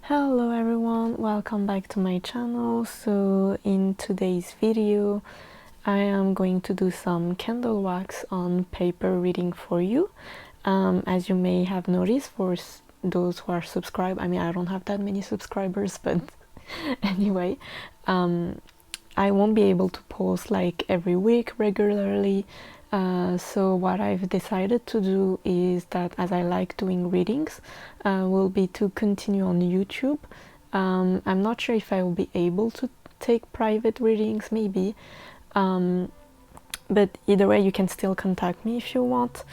Hello everyone, welcome back to my channel. So in today's video I am going to do some candle wax on paper reading for you. As you may have noticed, for those who are subscribed, I mean I don't have that many subscribers, but anyway, I won't be able to post like every week regularly. So what I've decided to do is that, as I like doing readings, will be to continue on YouTube. I'm not sure if I will be able to take private readings, maybe, but either way you can still contact me if you want.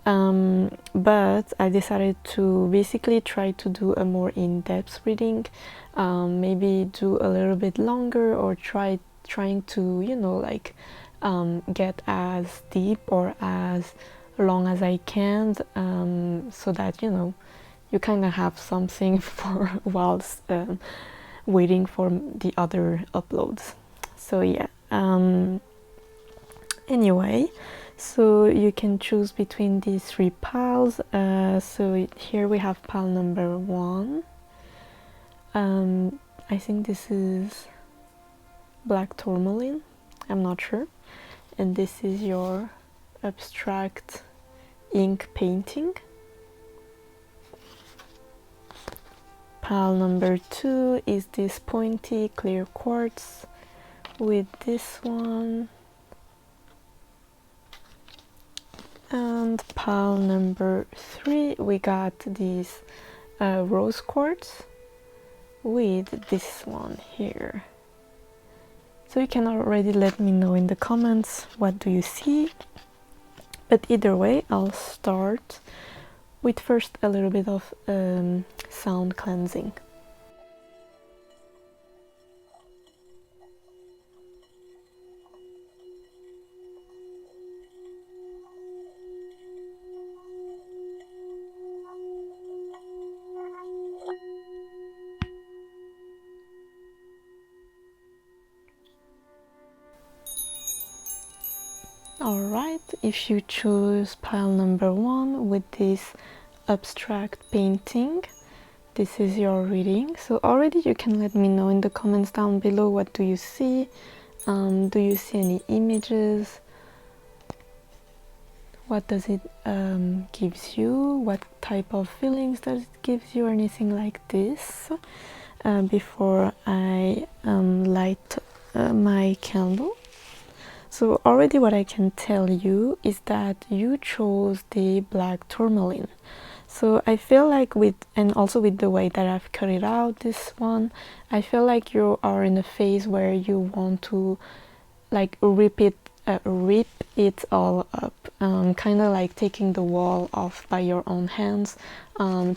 But I decided to basically try to do a more in-depth reading, maybe do a little bit longer, or trying to, you know, like get as deep or as long as I can, so that, you know, you kind of have something for whilst waiting for the other uploads. So yeah, anyway, so you can choose between these three piles. So here we have pile number 1. I think this is black tourmaline, I'm not sure. And this is your abstract ink painting. Pile number 2 is this pointy clear quartz with this one. And pile number 3, we got this rose quartz with this one here. So you can already let me know in the comments what do you see. But either way, I'll start with first a little bit of sound cleansing. Alright, if you choose pile number 1 with this abstract painting, this is your reading. So already you can let me know in the comments down below, what do you see? Do you see any images? What does it gives you? What type of feelings does it gives you, or anything like this? Before I light my candle. So already what I can tell you is that you chose the black tourmaline. So I feel like and also with the way that I've cut it out, this one, I feel like you are in a phase where you want to like rip it all up, kind of like taking the wall off by your own hands,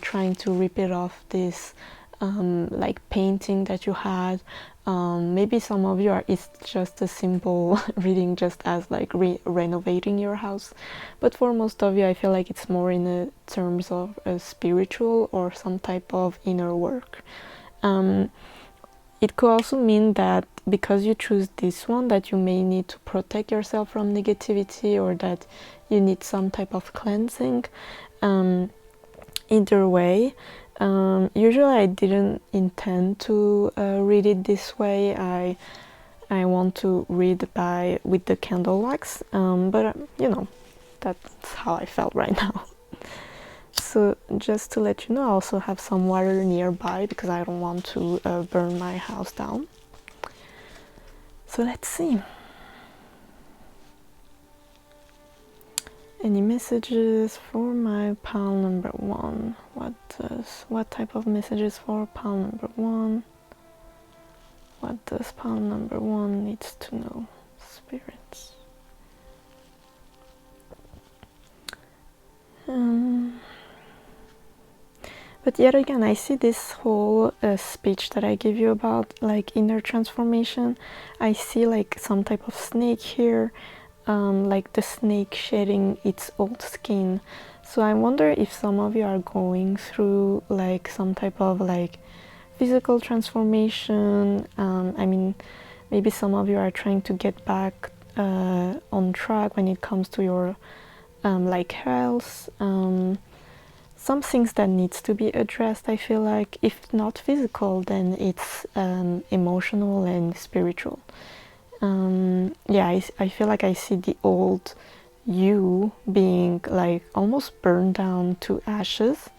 trying to rip it off this like painting that you had. Maybe some of you it's just a simple reading, just as like renovating your house, but for most of you I feel like it's more in the terms of a spiritual or some type of inner work. It could also mean that because you choose this one, that you may need to protect yourself from negativity, or that you need some type of cleansing. Either way, usually I didn't intend to read it this way. I want to read with the candle wax, but you know, that's how I felt right now. So just to let you know, I also have some water nearby because I don't want to burn my house down. So let's see. Any messages for my pile number 1? What type of messages for pile number 1? What does pile number 1 needs to know? Spirits. But yet again, I see this whole speech that I give you about like inner transformation. I see like some type of snake here, like the snake shedding its old skin. So I wonder if some of you are going through like some type of like physical transformation. I mean, maybe some of you are trying to get back on track when it comes to your like health. some things that needs to be addressed. I feel like if not physical, then it's emotional and spiritual. Yeah, I feel like I see the old you being like almost burned down to ashes,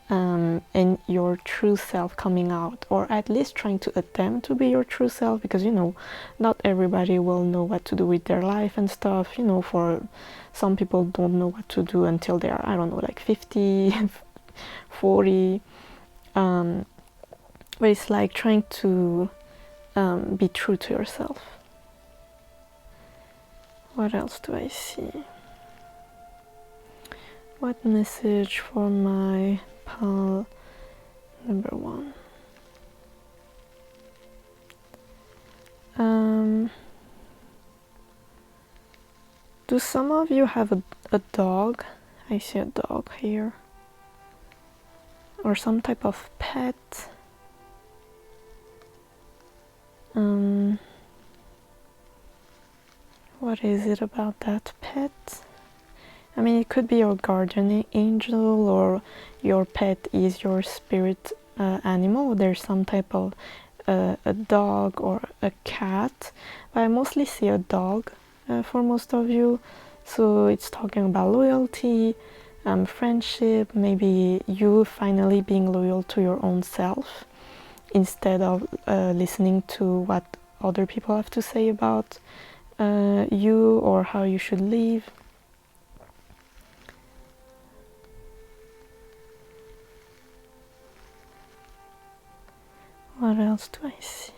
and your true self coming out, or at least trying to attempt to be your true self, because, you know, not everybody will know what to do with their life and stuff. You know, for some people don't know what to do until they are, I don't know, like 50, 40. But it's like trying to be true to yourself. What else do I see? What message for my pal number 1? Do some of you have a dog? I see a dog here. Or some type of pet. What is it about that pet? I mean, it could be your guardian angel, or your pet is your spirit animal. There's some type of a dog or a cat, but I mostly see a dog for most of you. So it's talking about loyalty, friendship, maybe you finally being loyal to your own self instead of listening to what other people have to say about you or how you should live. What else do I see?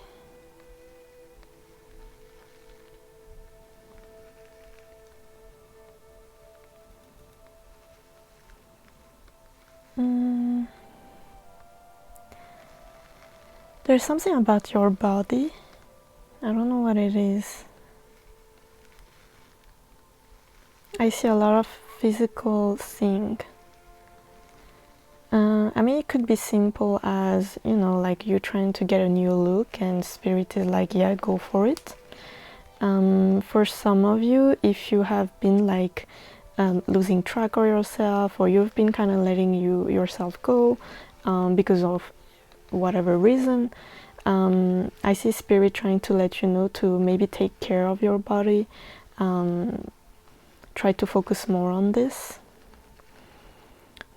There's something about your body. I don't know what it is. I see a lot of physical thing. I mean, it could be simple as, you know, like you're trying to get a new look and spirit is like, yeah, go for it. For some of you, if you have been like losing track of yourself, or you've been kind of letting yourself go because of whatever reason, I see spirit trying to let you know to maybe take care of your body. Try to focus more on this.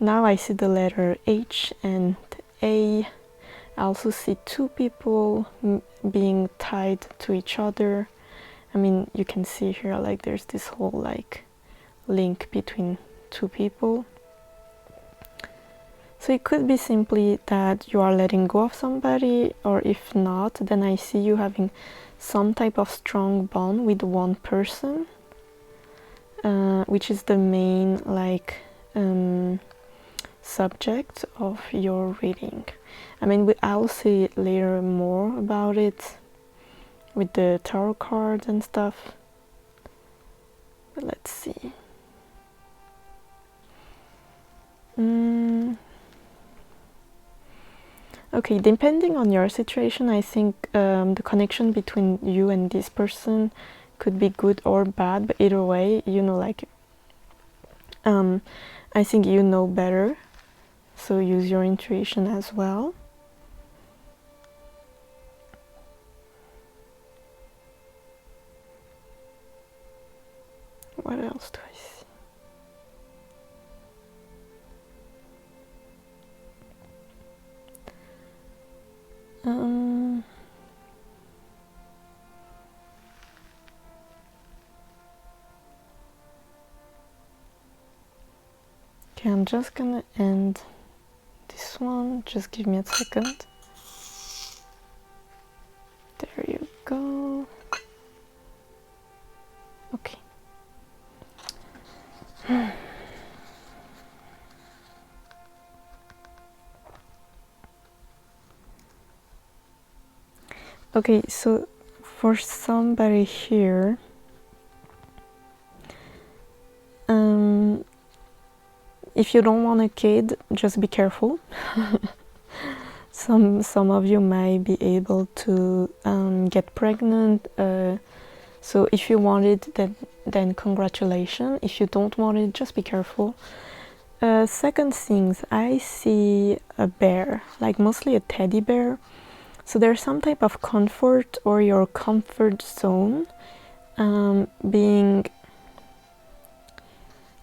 Now I see the letter H and A. I also see two people being tied to each other. I mean, you can see here like there's this whole like link between two people. So it could be simply that you are letting go of somebody, or if not, then I see you having some type of strong bond with one person, which is the main like subject of your reading. I mean, I'll see later more about it with the tarot cards and stuff. But let's see. Okay, depending on your situation, I think the connection between you and this person could be good or bad, but either way, you know, like I think you know better, so use your intuition as well. What else do I see? Okay, I'm just gonna end this one. Just give me a second. There you go. Okay. Okay, so for somebody here, if you don't want a kid, just be careful. Some of you might be able to get pregnant. So if you want it, then congratulations. If you don't want it, just be careful. Second things, I see a bear, like mostly a teddy bear. So there's some type of comfort or your comfort zone being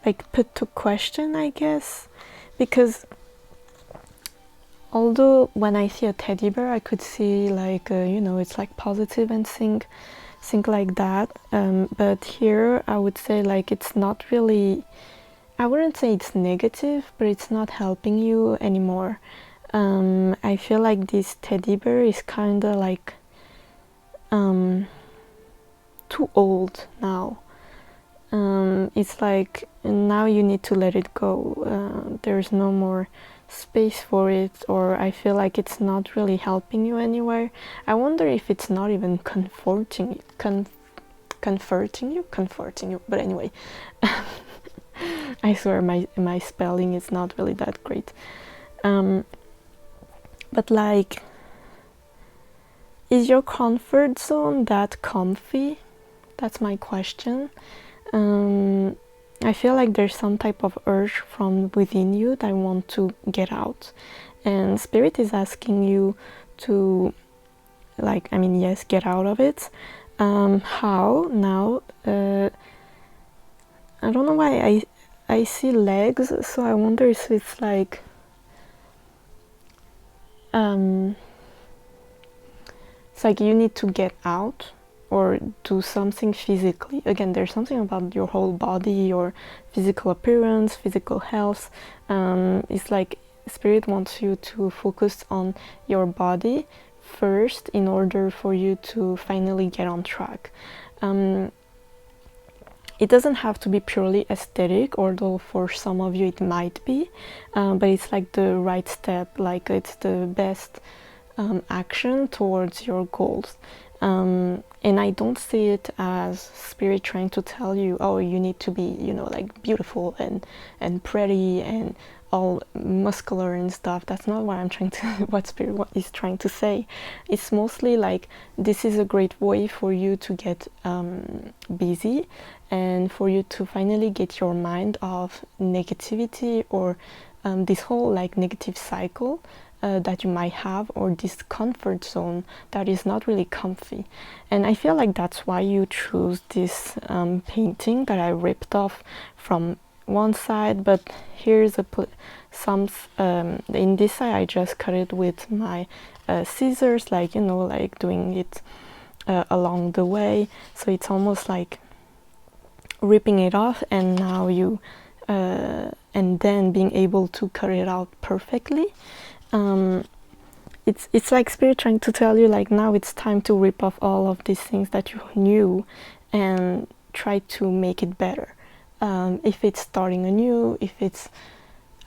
like put to question, I guess, because although when I see a teddy bear, I could see like it's like positive and think like that. But here, I would say like it's not really. I wouldn't say it's negative, but it's not helping you anymore. I feel like this teddy bear is kind of like too old now. It's like now you need to let it go. There's no more space for it, or I feel like it's not really helping you anywhere. I wonder if it's not even comforting you. But anyway, I swear my spelling is not really that great. But like, is your comfort zone that comfy? That's my question. I feel like there's some type of urge from within you that I want to get out, and Spirit is asking you to, like, I mean, yes, get out of it. How now? I don't know why I see legs, so I wonder if it's like it's like you need to get out or do something physically. Again, there's something about your whole body, your physical appearance, physical health. It's like Spirit wants you to focus on your body first in order for you to finally get on track. It doesn't have to be purely aesthetic, although for some of you it might be, but it's like the right step, like it's the best action towards your goals. And I don't see it as Spirit trying to tell you, oh, you need to be, like beautiful and pretty and all muscular and stuff. That's not what I'm trying to what Spirit is trying to say. It's mostly like this is a great way for you to get busy and for you to finally get your mind off negativity or this whole like negative cycle that you might have, or this comfort zone that is not really comfy. And I feel like that's why you choose this painting that I ripped off from one side, but here's some in this side I just cut it with my scissors, like like doing it along the way, so it's almost like ripping it off, and now you and then being able to cut it out perfectly. It's like Spirit trying to tell you, like, now it's time to rip off all of these things that you knew and try to make it better. If it's starting anew, if it's,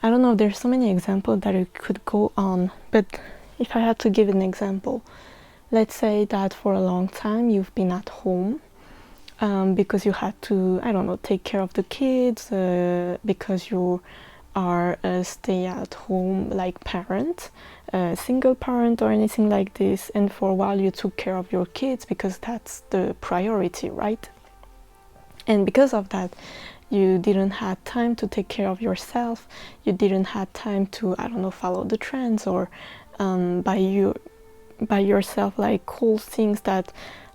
I don't know, there's so many examples that it could go on, but if I had to give an example, let's say that for a long time you've been at home because you had to, I don't know, take care of the kids, because you are a stay-at-home like parent, single parent or anything like this, and for a while you took care of your kids because that's the priority, right? And because of that, you didn't have time to take care of yourself. You didn't have time to, I don't know, follow the trends or buy yourself like cool things that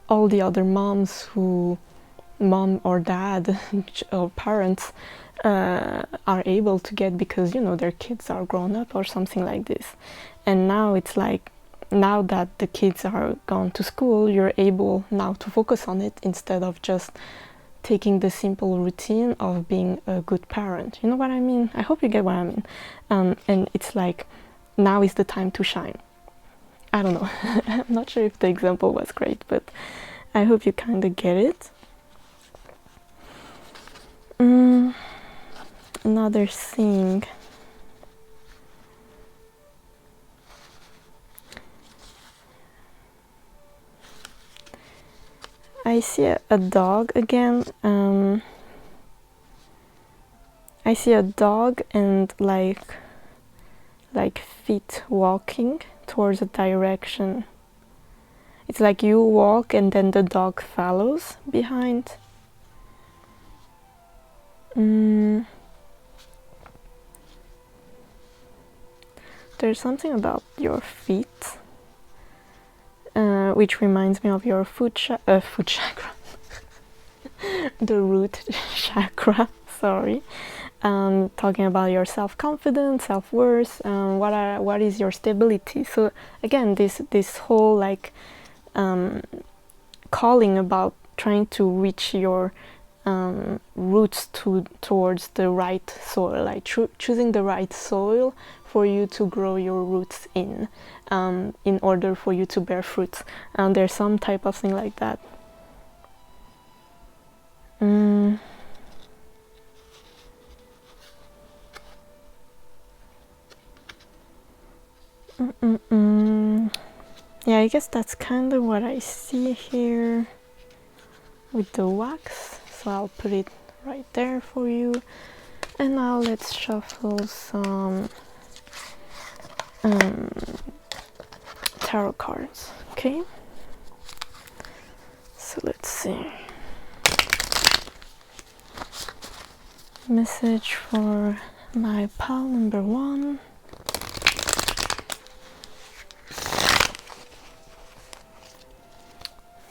all the other mom or dad or parents are able to get because their kids are grown up or something like this. And now it's like, now that the kids are gone to school, you're able now to focus on it instead of just taking the simple routine of being a good parent. You know what I mean? I hope you get what I mean. And it's like, now is the time to shine. I don't know. I'm not sure if the example was great, but I hope you kind of get it. Another thing. I see a dog again. I see a dog and like feet walking towards a direction. It's like you walk and then the dog follows behind. there's something about your feet, which reminds me of your foot chakra, the root chakra. Sorry. Talking about your self-confidence, self-worth, what is your stability. So again, this whole like calling about trying to reach your roots towards the right soil, like choosing the right soil for you to grow your roots in order for you to bear fruits. There's some type of thing like that. Yeah, I guess that's kind of what I see here with the wax, so I'll put it right there for you. And now let's shuffle some tarot cards, okay? So let's see. Message for my pal number 1.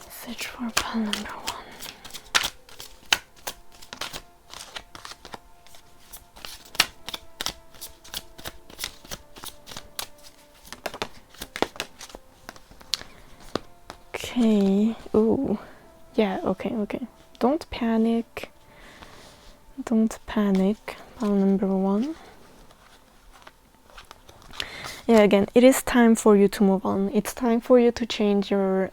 Message for pal number 1. Okay. Ooh. Yeah, okay. Don't panic. Don't panic. Pal number 1. Yeah, again, it is time for you to move on. It's time for you to change your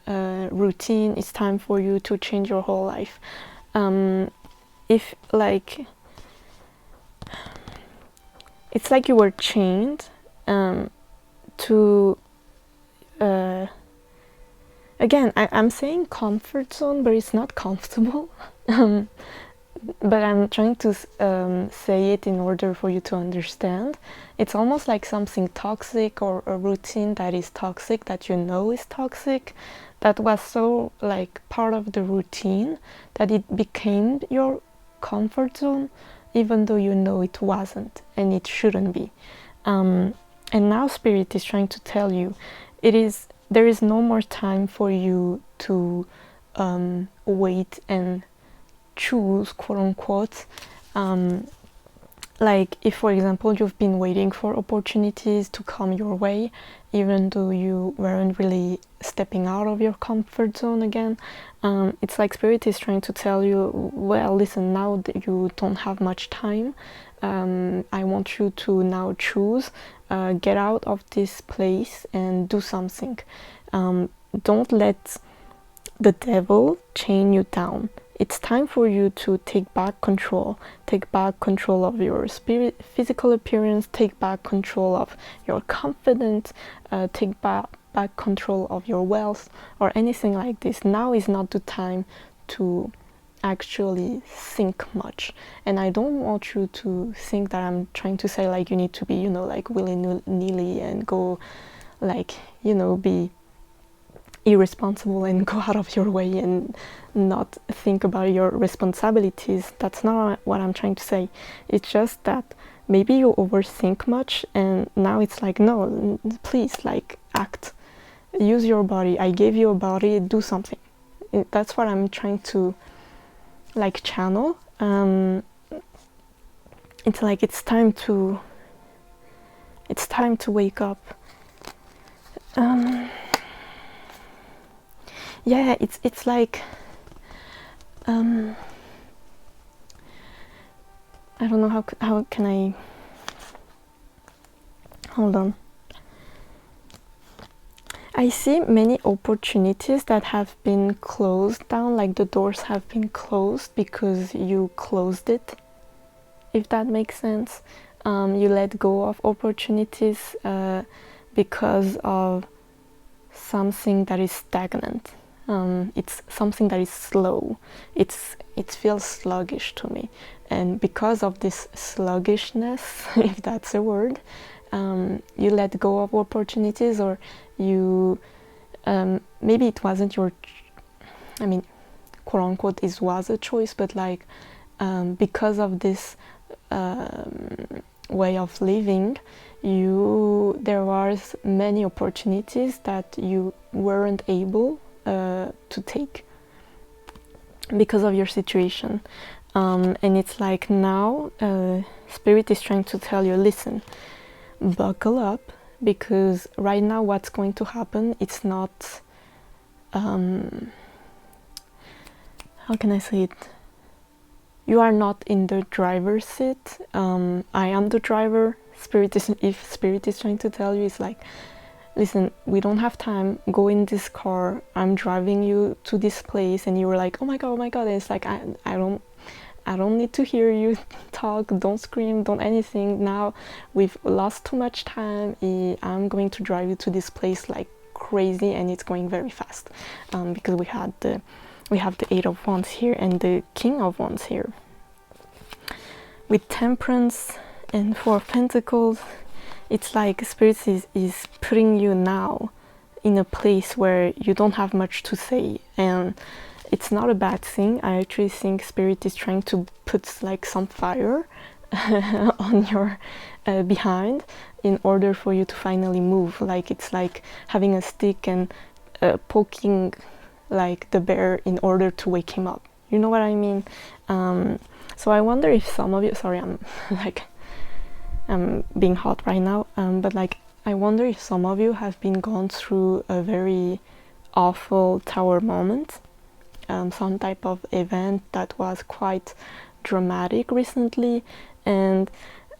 routine. It's time for you to change your whole life. If like, it's like you were chained to. Again, I'm saying comfort zone, but it's not comfortable. But I'm trying to say it in order for you to understand. It's almost like something toxic, or a routine that is toxic, that you know is toxic, that was so like part of the routine that it became your comfort zone, even though you know it wasn't and it shouldn't be. And now Spirit is trying to tell you, there is no more time for you to wait and choose, quote unquote. Like if, for example, you've been waiting for opportunities to come your way, even though you weren't really stepping out of your comfort zone again, it's like Spirit is trying to tell you, well, listen, now that you don't have much time, I want you to now choose, get out of this place and do something. Don't let the devil chain you down. It's time for you to take back control of your spirit, physical appearance, take back control of your confidence, take back control of your wealth, or anything like this. Now is not the time to actually think much. And I don't want you to think that I'm trying to say like you need to be, you know, like willy-nilly and go like, you know, be irresponsible and go out of your way and not think about your responsibilities. That's not what I'm trying to say. It's just that maybe you overthink much, and now it's like, no, please, like, act, use your body. I gave you a body, do something. That's what I'm trying to like channel. It's like it's time to wake up. Yeah, it's like I don't know how can I hold on. I see many opportunities that have been closed down, like the doors have been closed because you closed it, if that makes sense. You let go of opportunities because of something that is stagnant. It's something that is slow. It feels sluggish to me, and because of this sluggishness, if that's a word, you let go of opportunities, or you maybe it wasn't your, I mean, quote unquote, it was a choice, but like because of this way of living, there was many opportunities that you weren't able to take because of your situation. And it's like now Spirit is trying to tell you, listen, buckle up, because right now what's going to happen, it's not how can I say it, you are not in the driver's seat. I am the driver. If Spirit is trying to tell you, it's like, listen, we don't have time, go in this car, I'm driving you to this place. And you were like, oh my god, and it's like, I don't need to hear you talk, don't scream, don't anything. Now we've lost too much time. I'm going to drive you to this place like crazy, and it's going very fast, because we have the Eight of Wands here and the King of Wands here. With Temperance and Four of Pentacles, it's like Spirit is putting you now in a place where you don't have much to say, and it's not a bad thing. I actually think Spirit is trying to put like some fire on your behind in order for you to finally move. Like it's like having a stick and poking like the bear in order to wake him up. You know what I mean? So I wonder if some of you, sorry, I'm being hot right now, but like I wonder if some of you have been gone through a very awful tower moment, some type of event that was quite dramatic recently. And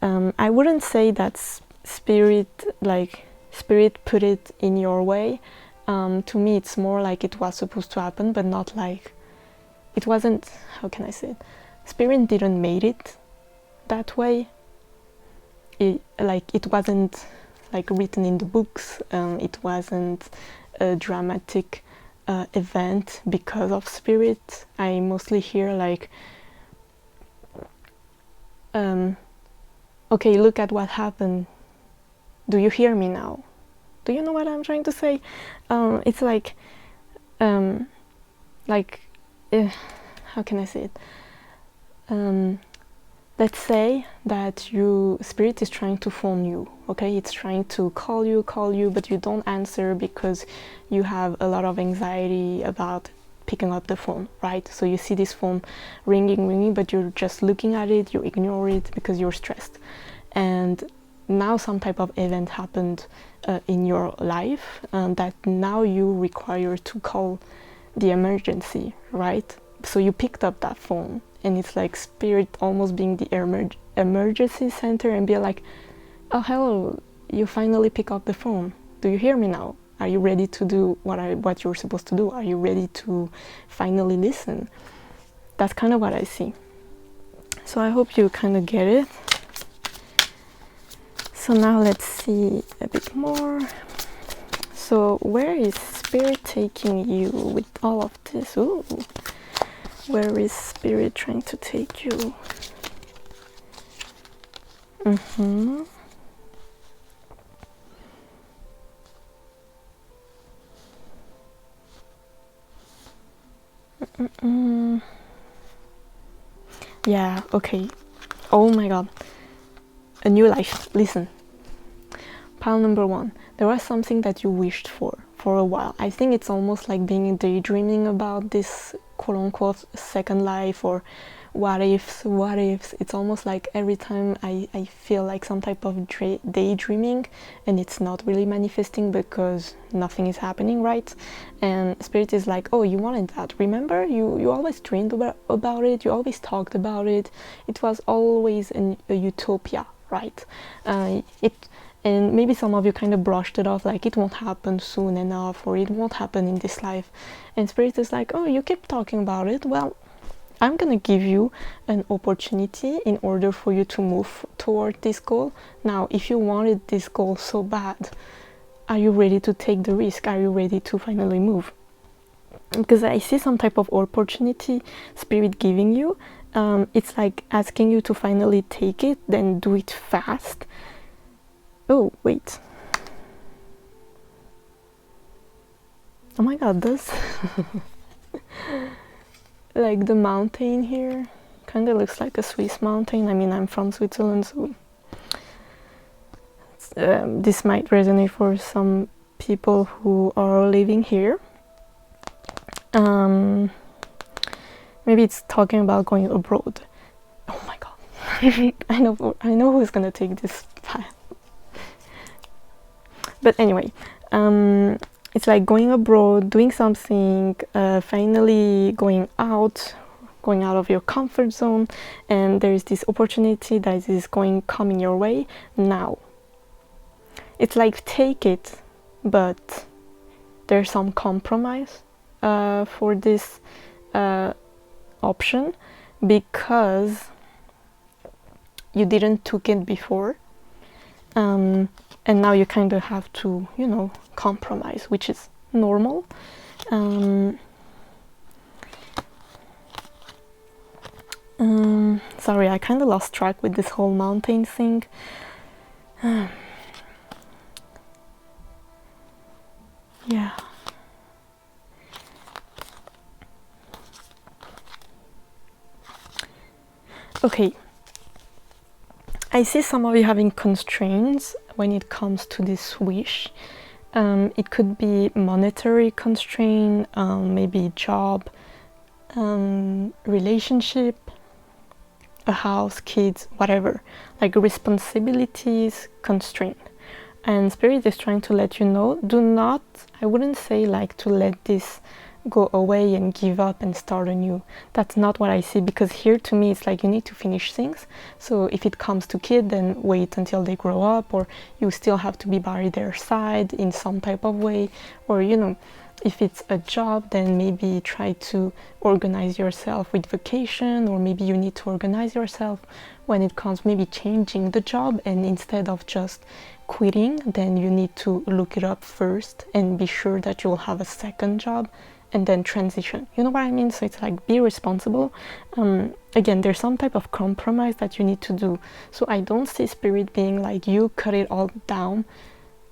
I wouldn't say that Spirit put it in your way. To me it's more like it was supposed to happen, but not like it wasn't, how can I say it, Spirit didn't made it that way. It wasn't like written in the books. It wasn't a dramatic event because of Spirit. I mostly hear like, okay, look at what happened, do you hear me now? Do you know what I'm trying to say? It's like how can I say it? Let's say that Spirit is trying to phone you, okay? It's trying to call you, but you don't answer because you have a lot of anxiety about picking up the phone, right? So you see this phone ringing, but you're just looking at it, you ignore it because you're stressed. And now some type of event happened in your life that now you require to call the emergency, right? So you picked up that phone, and it's like Spirit almost being the emergency center and be like, oh hello, you finally pick up the phone, do you hear me now? Are you ready to do what you're supposed to do? Are you ready to finally listen? That's kind of what I see. So I hope you kind of get it. So now let's see a bit more. So where is Spirit taking you with all of this? Ooh. Where is Spirit trying to take you? Yeah, okay. Oh my god. A new life. Listen. Pile number 1. There was something that you wished for a while. I think it's almost like being daydreaming about this quote-unquote second life, or what ifs. It's almost like every time I feel like some type of daydreaming, and it's not really manifesting because nothing is happening, right? And Spirit is like, oh, you wanted that, remember? You always dreamed about it, you always talked about it. It was always a utopia, right? And maybe some of you kind of brushed it off, like it won't happen soon enough, or it won't happen in this life. And Spirit is like, oh, you keep talking about it, well, I'm gonna give you an opportunity in order for you to move toward this goal. Now, if you wanted this goal so bad, are you ready to take the risk? Are you ready to finally move? Because I see some type of opportunity Spirit giving you. It's like asking you to finally take it, then do it fast. Oh, wait. Oh my god, this like the mountain here kind of looks like a Swiss mountain. I mean, I'm from Switzerland, so this might resonate for some people who are living here. Maybe it's talking about going abroad. Oh my god. I know who's gonna take this path. But anyway, it's like going abroad, doing something, finally going out of your comfort zone, and there is this opportunity that is coming your way now. It's like take it, but there's some compromise for this option, because you didn't took it before, and now you kind of have to, you know, compromise, which is normal. Sorry, I kind of lost track with this whole mountain thing. Yeah. Okay. I see some of you having constraints when it comes to this wish. It could be monetary constraint, maybe job, relationship, a house, kids, whatever, like responsibilities, constraint. And Spirit is trying to let you know, do not, I wouldn't say like to let this go away and give up and start anew. That's not what I see, because here to me it's like you need to finish things. So if it comes to kid, then wait until they grow up, or you still have to be by their side in some type of way, or you know, if it's a job, then maybe try to organize yourself with vacation, or maybe you need to organize yourself when it comes maybe changing the job, and instead of just quitting, then you need to look it up first and be sure that you'll have a second job and then transition. You know what I mean? So it's like be responsible. Again, there's some type of compromise that you need to do. So I don't see Spirit being like you cut it all down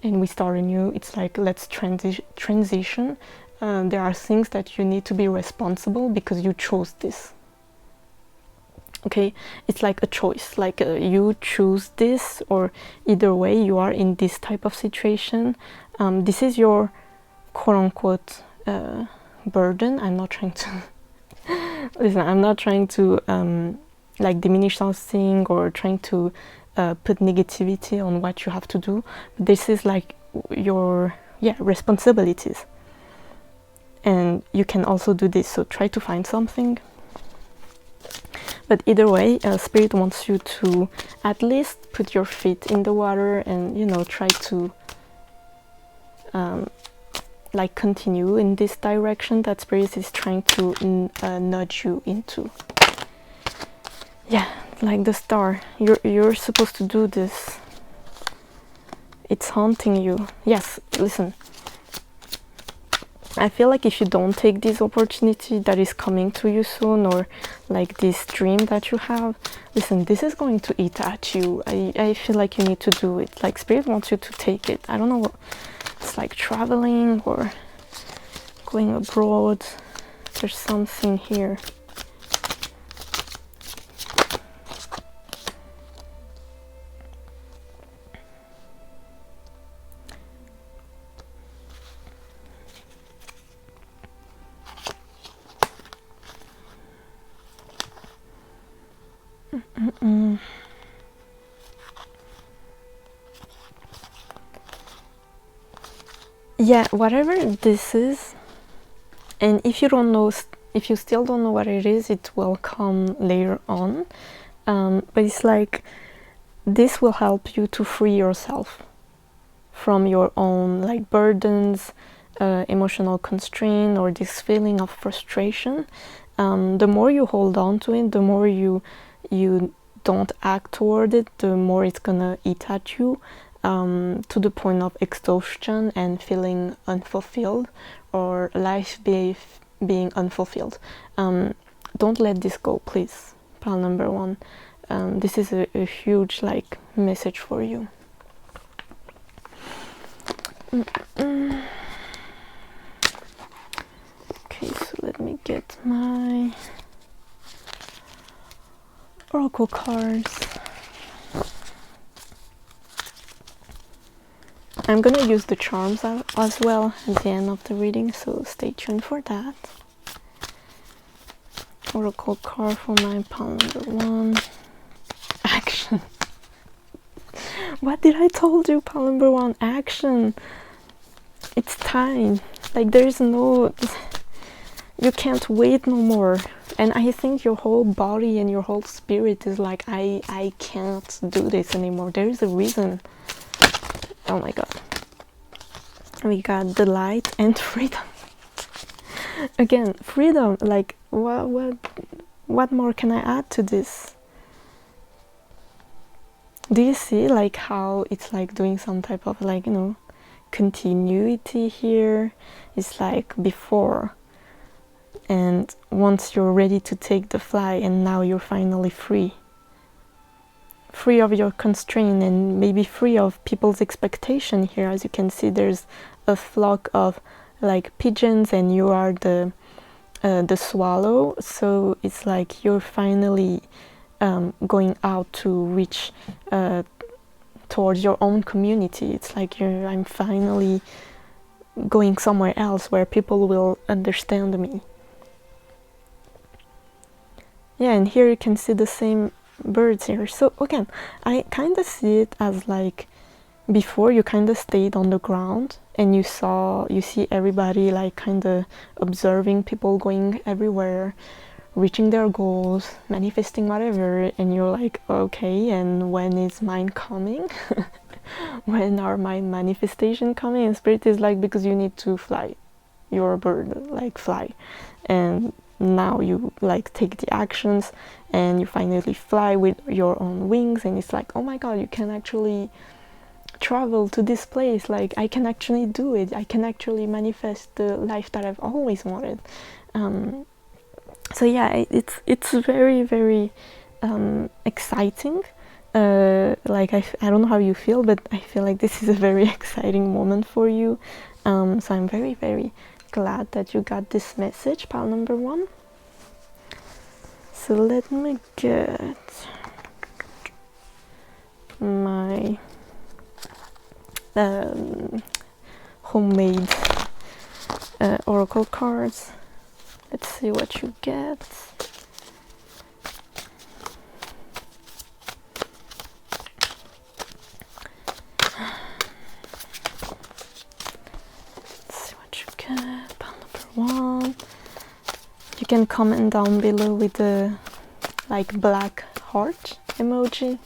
and we start anew. It's like let's transition. There are things that you need to be responsible because you chose this. Okay, it's like a choice, like you choose this, or either way you are in this type of situation. This is your quote-unquote burden. I'm not trying to listen, I'm not trying to like diminish something or trying to put negativity on what you have to do. This is like your responsibilities, and you can also do this. So try to find something. But either way, Spirit wants you to at least put your feet in the water and, you know, try to like continue in this direction that Spirit is trying to nudge you into. Yeah, like the star. You're supposed to do this. It's haunting you. Yes, listen. I feel like if you don't take this opportunity that is coming to you soon, or like this dream that you have, listen, this is going to eat at you. I feel like you need to do it. Like Spirit wants you to take it. I don't know what it's like, traveling or going abroad. There's something here. Yeah, whatever this is, and if you don't know, if you still don't know what it is, it will come later on. But it's like this will help you to free yourself from your own like burdens, emotional constraint, or this feeling of frustration. The more you hold on to it, the more you don't act toward it, the more it's gonna eat at you, to the point of exhaustion and feeling unfulfilled, or life being unfulfilled. Don't let this go, please. Pile number 1. This is a huge like message for you. Okay, so let me get my oracle cards. I'm gonna use the charms as well at the end of the reading, so stay tuned for that. Oracle card for my pile number 1. Action. What did I told you? Pile number 1, action. It's time. Like, there is no, you can't wait no more. And I think your whole body and your whole spirit is like, I can't do this anymore. There is a reason. Oh my god. We got the light and freedom. Again, freedom. Like, what more can I add to this? Do you see like how it's like doing some type of like, you know, continuity here? It's like before, and once you're ready to take the flight, and now you're finally free of your constraint, and maybe free of people's expectation here. As you can see, there's a flock of like pigeons, and you are the swallow, so it's like you're finally going out to reach towards your own community. It's like I'm finally going somewhere else where people will understand me. Yeah, and here you can see the same birds here. So again, I kind of see it as like before you kind of stayed on the ground and you see everybody like kind of observing people going everywhere, reaching their goals, manifesting whatever, and you're like, okay, and when is mine coming? When are my manifestation coming? And spirit is like, because you need to fly, you're a bird, like fly, and now you like take the actions and you finally fly with your own wings, and it's like, oh my god, you can actually travel to this place, like I can actually do it, I can actually manifest the life that I've always wanted. So yeah, it's very, very exciting. Like I don't know how you feel, but I feel like this is a very exciting moment for you. So I'm very, very glad that you got this message, pile number 1. So let me get my homemade oracle cards. Let's see what you get. Let's see what you get. Pile number 1. You can comment down below with the like black heart emoji,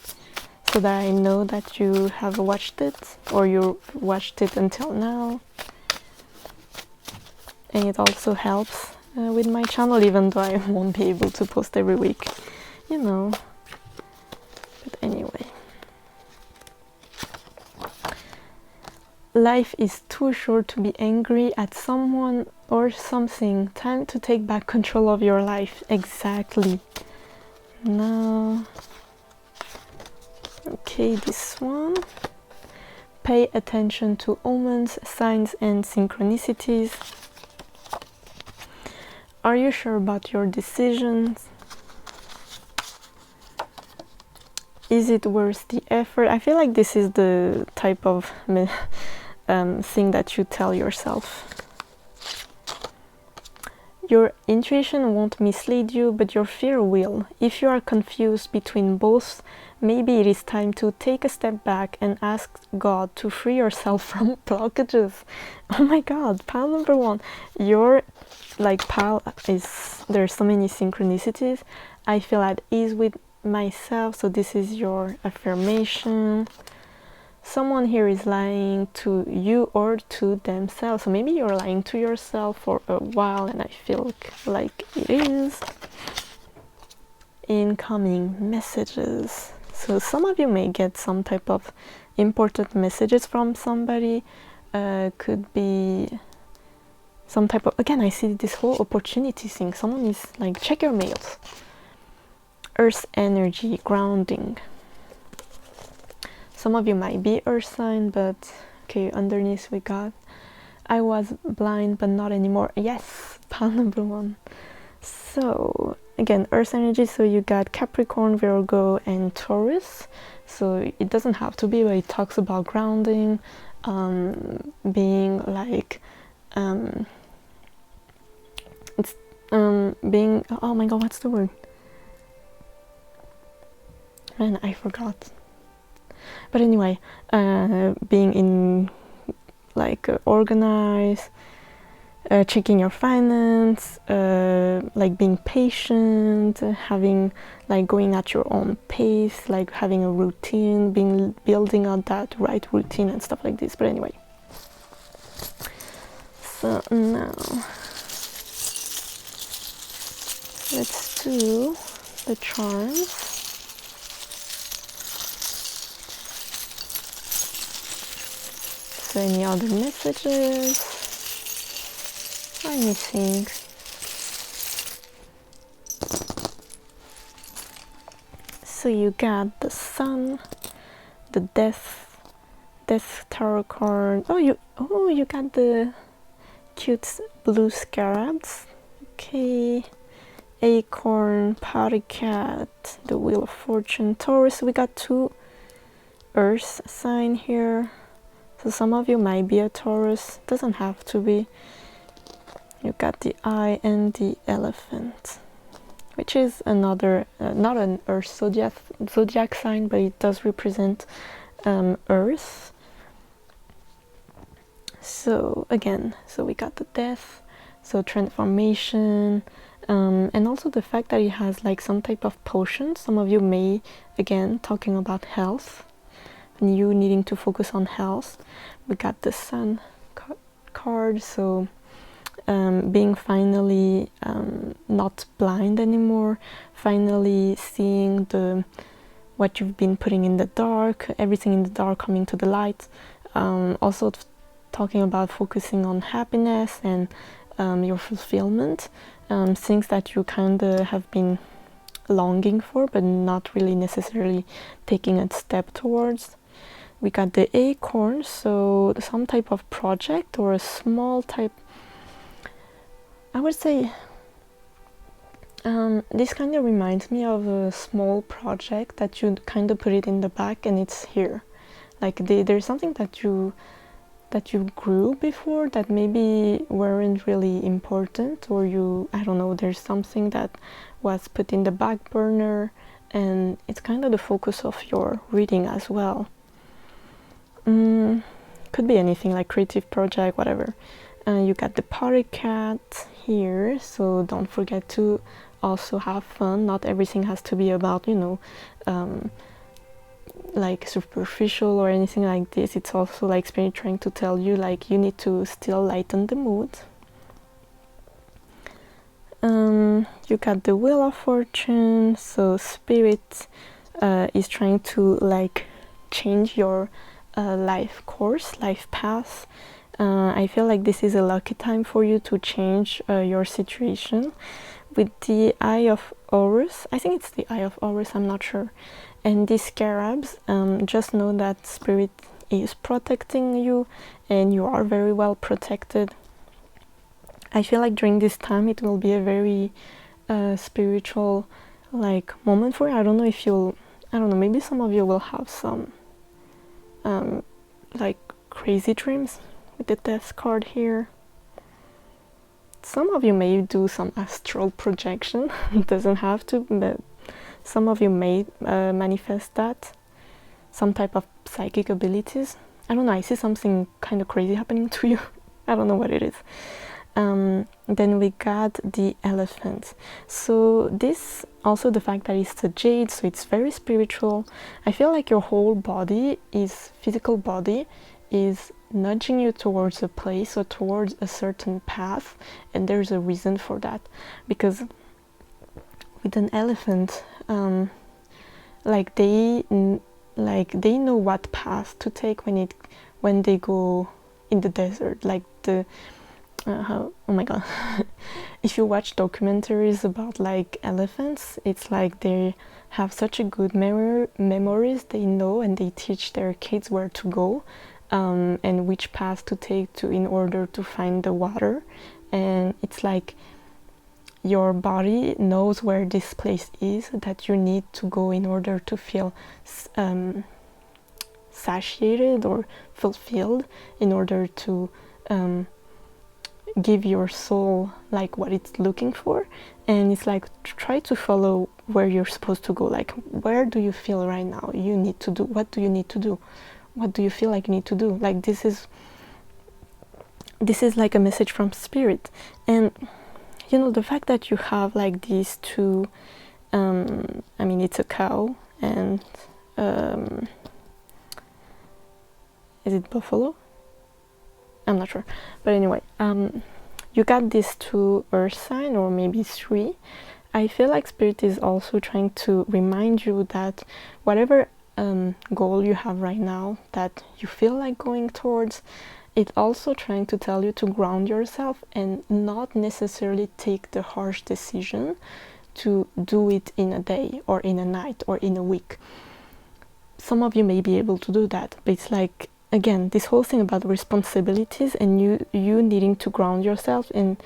so that I know that you have watched it, or you watched it until now. And it also helps with my channel, even though I won't be able to post every week, you know. But anyway, life is too short to be angry at someone or something. Time to take back control of your life. Exactly. Now, okay, this one. Pay attention to omens, signs, and synchronicities. Are you sure about your decisions? Is it worth the effort? I feel like this is the type of thing that you tell yourself. Your intuition won't mislead you, but your fear will. If you are confused between both, maybe it is time to take a step back and ask God to free yourself from blockages. Oh my god, pile number 1. Your like pile is, there's so many synchronicities. I feel at ease with myself, so this is your affirmation. Someone here is lying to you or to themselves, so maybe you're lying to yourself for a while, and I feel like it is. Incoming messages. So some of you may get some type of important messages from somebody. Could be some type of, again, I see this whole opportunity thing. Someone is like, check your mails. Earth energy, grounding. Some of you might be earth sign, but okay, underneath we got, I was blind but not anymore. Yes, pile number 1. So again, earth energy, so you got Capricorn, Virgo, and Taurus. So it doesn't have to be, but it talks about grounding, being like it's being, oh my god, what's the word, man, I forgot. But anyway, being in like organized, checking your finance, like being patient, having like going at your own pace, like having a routine, building on that right routine and stuff like this. But anyway, so now let's do the charms. So any other messages? Anything? So you got the Sun, the Death tarot card. Oh, you got the cute blue scarabs. Okay. Acorn, Party Cat, the Wheel of Fortune, Taurus. We got 2 Earth sign here. So some of you might be a Taurus. Doesn't have to be. You got the Eye and the Elephant, which is another, not an Earth zodiac sign, but it does represent Earth. So again, so we got the Death, so transformation, and also the fact that it has like some type of potion. Some of you may, again, talking about health, and you needing to focus on health. We got the Sun card, so being finally not blind anymore, finally seeing what you've been putting in the dark, everything in the dark coming to the light. Also talking about focusing on happiness and your fulfillment, things that you kind of have been longing for but not really necessarily taking a step towards. We got the Acorn, so some type of project or a small type, I would say, this kind of reminds me of a small project that you kind of put it in the back and it's here. Like there's something that you grew before that maybe weren't really important, or I don't know, there's something that was put in the back burner and it's kind of the focus of your reading as well. Could be anything, like creative project, whatever. You got the Party Cat here, so don't forget to also have fun. Not everything has to be about, like superficial or anything like this. It's also like Spirit trying to tell you like you need to still lighten the mood. You got the Wheel of Fortune, so Spirit is trying to like change your life course, life path. I feel like this is a lucky time for you to change your situation. With the Eye of Horus, I think it's the Eye of Horus, I'm not sure, and these scarabs, just know that Spirit is protecting you and you are very well protected. I feel like during this time it will be a very spiritual like moment for you. I don't know if you'll, I don't know, maybe some of you will have some like crazy dreams with the Death card here. Some of you may do some astral projection. It doesn't have to, but some of you may manifest that, some type of psychic abilities. I don't know, I see something kind of crazy happening to you. I don't know what it is. Then we got the Elephant. So this, also the fact that it's a jade, so it's very spiritual. I feel like your whole body is, physical body is nudging you towards a place or towards a certain path, and there's a reason for that. Because with an elephant, like they know what path to take when they go in the desert, like the oh my god. If you watch documentaries about like elephants, it's like they have such a good memories. They know and they teach their kids where to go, and which path to take in order to find the water. And it's like your body knows where this place is that you need to go in order to feel satiated or fulfilled, in order to give your soul like what it's looking for. And it's like, try to follow where you're supposed to go. Like, where do you feel right now you need to do? What do you need to do? What do you feel like you need to do? Like, this is like a message from spirit. And you know, the fact that you have like these two, I mean, it's a cow and is it buffalo? I'm not sure, but anyway, you got these two earth sign, or maybe three. I feel like spirit is also trying to remind you that whatever goal you have right now that you feel like going towards, it's also trying to tell you to ground yourself and not necessarily take the harsh decision to do it in a day or in a night or in a week. Some of you may be able to do that, but it's like, again, this whole thing about responsibilities and you needing to ground yourself in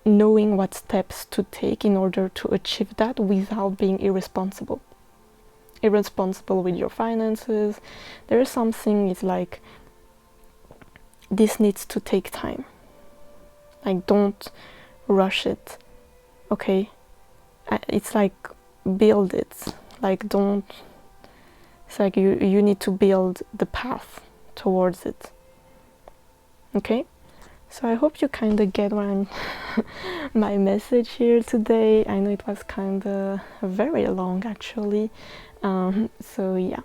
knowing what steps to take in order to achieve that without being irresponsible with your finances. There is something, it's like, this needs to take time. Like, don't rush it, okay? It's like, build it. Like, don't, it's like you need to build the path towards it, okay? So I hope you kind of get what my message here today. I know it was kind of very long, actually. So yeah.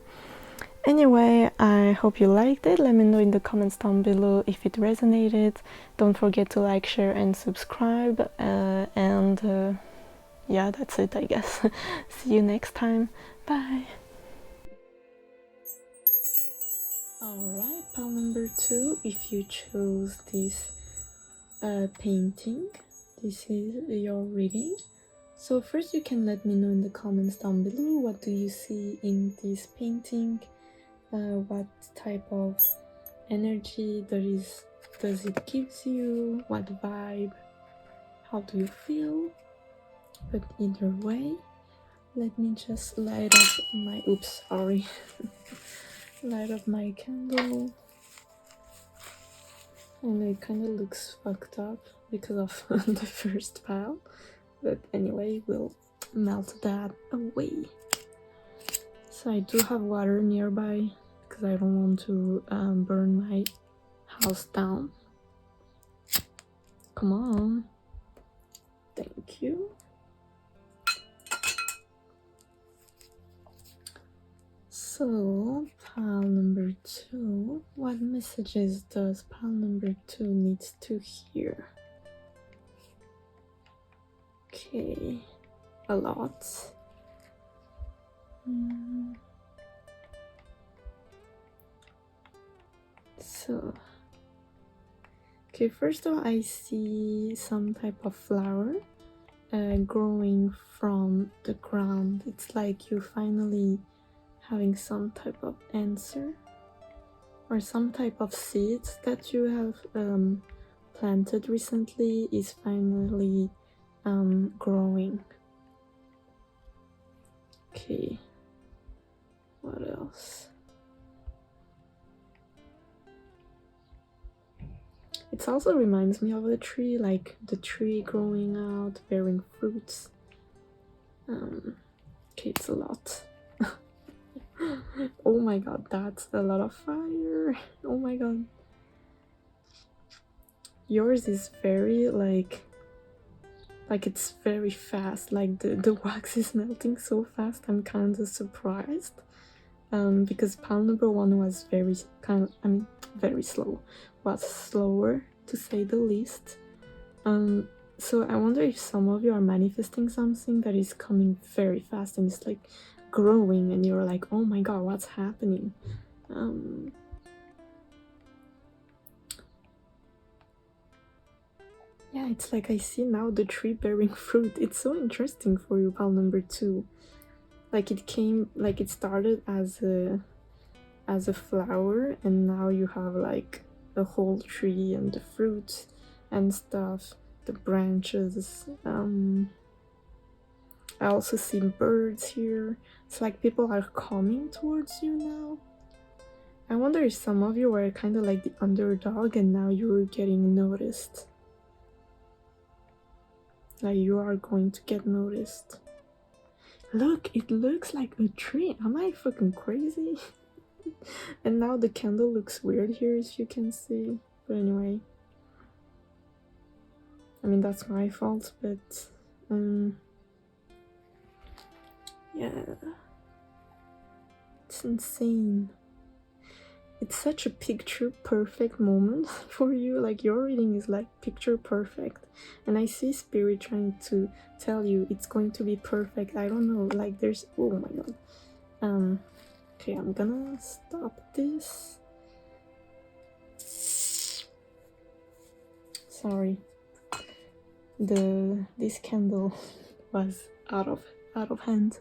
Anyway, I hope you liked it. Let me know in the comments down below if it resonated. Don't forget to like, share, and subscribe. And yeah, that's it, I guess. See you next time. Bye. Alright, pile number 2. If you chose this painting, this is your reading. So first, you can let me know in the comments down below, what do you see in this painting? What type of energy does it give you? What vibe? How do you feel? But either way, let me just light up my, oops, sorry. Light up my candle. And it kind of looks fucked up because of the first pile. But anyway, we'll melt that away. So I do have water nearby because I don't want to burn my house down. Come on. Thank you. So, pile number 2. What messages does pile number 2 needs to hear? Okay, a lot. So, okay, first of all, I see some type of flower growing from the ground. It's like you finally having some type of answer, or some type of seeds that you have planted recently is finally growing. Okay, what else? It also reminds me of a tree, like the tree growing out, bearing fruits. Okay, it's a lot. Oh my god, that's a lot of fire. Oh my god. Yours is very like it's very fast, like the wax is melting so fast. I'm kind of surprised, because pile number 1 was very very slow, was slower to say the least. So I wonder if some of you are manifesting something that is coming very fast and it's like growing and you're like, oh my god, what's happening? Yeah, it's like I see now the tree bearing fruit. It's so interesting for you, pile number 2. Like it started as a flower, and now you have like a whole tree and the fruits and stuff the branches. I also see birds here. It's like people are coming towards you now. I wonder if some of you were kind of like the underdog and now you're getting noticed. Like you are going to get noticed. Look, it looks like a tree. Am I fucking crazy? And now the candle looks weird here, as you can see. But anyway, I mean, that's my fault, but yeah, it's insane. It's such a picture perfect moment for you. Like your reading is like picture perfect, and I see spirit trying to tell you it's going to be perfect. I don't know, like there's, oh my god. Okay, I'm gonna stop this. Sorry, this candle was out of hand.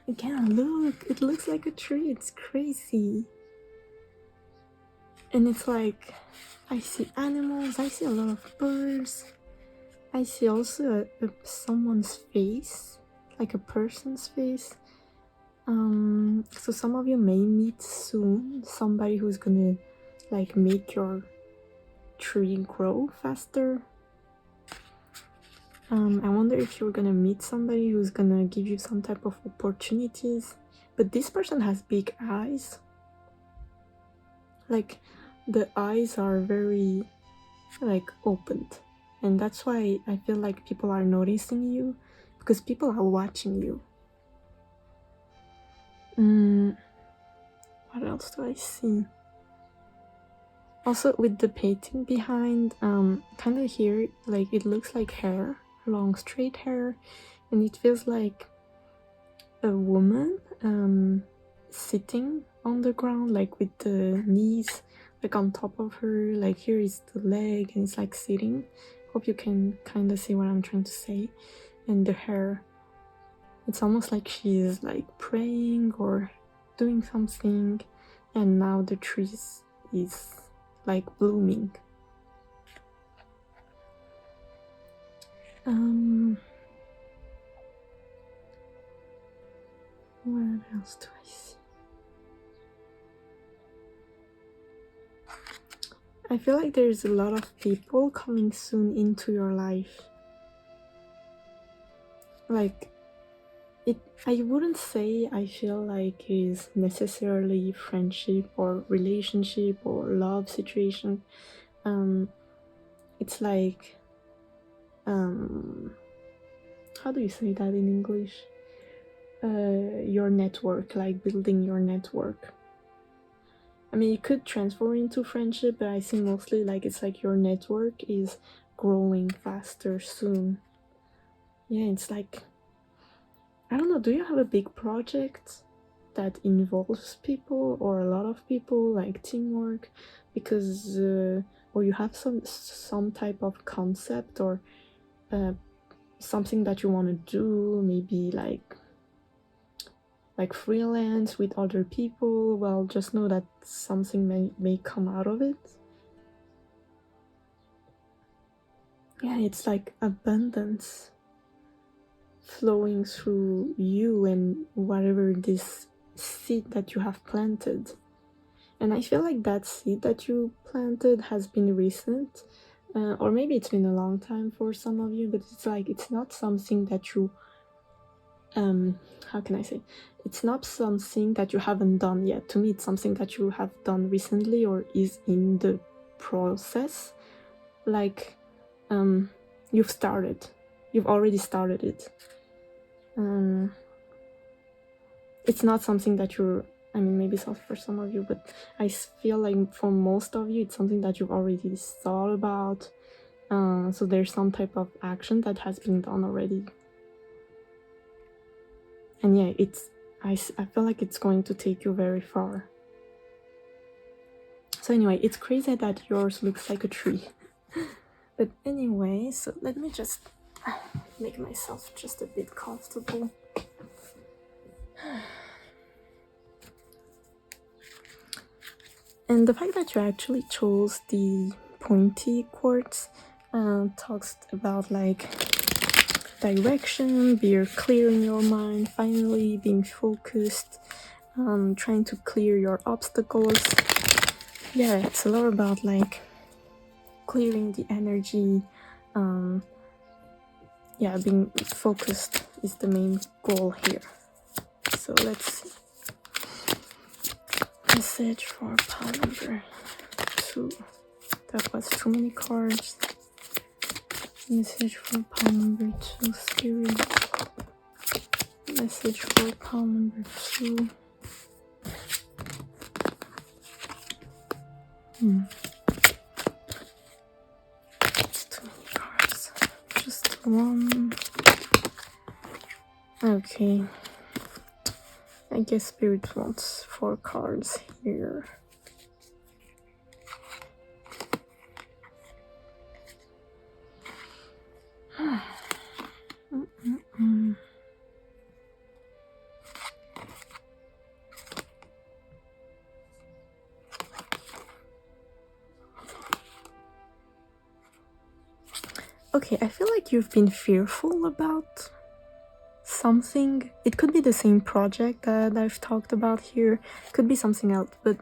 Again, look, it looks like a tree. It's crazy. And it's like, I see animals, I see a lot of birds. I see also someone's face, like a person's face. So some of you may meet soon somebody who's gonna like make your tree grow faster. I wonder if you're gonna meet somebody who's gonna give you some type of opportunities. But this person has big eyes. Like the eyes are very like opened, and that's why I feel like people are noticing you, because people are watching you. What else do I see? Also with the painting behind, kind of here, like it looks like hair, long straight hair, and it feels like a woman sitting on the ground, like with the knees like on top of her. Like here is the leg and it's like sitting. Hope you can kind of see what I'm trying to say. And the hair, it's almost like she's like praying or doing something, and now the trees is like blooming. What else do I see? I feel like there's a lot of people coming soon into your life. Like I wouldn't say I feel like it is necessarily friendship or relationship or love situation. It's like how do you say that in English? Your network, like building your network. I mean, it could transform into friendship, but I see mostly like it's like your network is growing faster soon. Yeah, it's like, I don't know, do you have a big project that involves people or a lot of people, like teamwork? Because or you have some type of concept or something that you want to do, maybe like freelance with other people. Well, just know that something may come out of it. Yeah, it's like abundance flowing through you and whatever this seed that you have planted. And I feel like that seed that you planted has been recent, or maybe it's been a long time for some of you, but it's like it's not something that you how can I say, it's not something that you haven't done yet. To me, it's something that you have done recently or is in the process. Like you've already started it. It's not something that you're, I mean, maybe it's not for some of you, but I feel like for most of you it's something that you've already thought about. So there's some type of action that has been done already. And yeah, I feel like it's going to take you very far. So anyway, it's crazy that yours looks like a tree. But anyway, so let me just make myself just a bit comfortable. And the fact that you actually chose the pointy quartz talks about like direction, being clear in your mind, finally being focused, trying to clear your obstacles. Yeah, it's a lot about like clearing the energy. Yeah, being focused is the main goal here. So let's see. Message for pile number 2. That was too many cards. Message for pile number 2, Spirit. Message for pile number 2. It's too many cards. Just one. Okay. I guess Spirit wants 4 cards here. Okay, I feel like you've been fearful about something. It could be the same project that I've talked about here, could be something else, but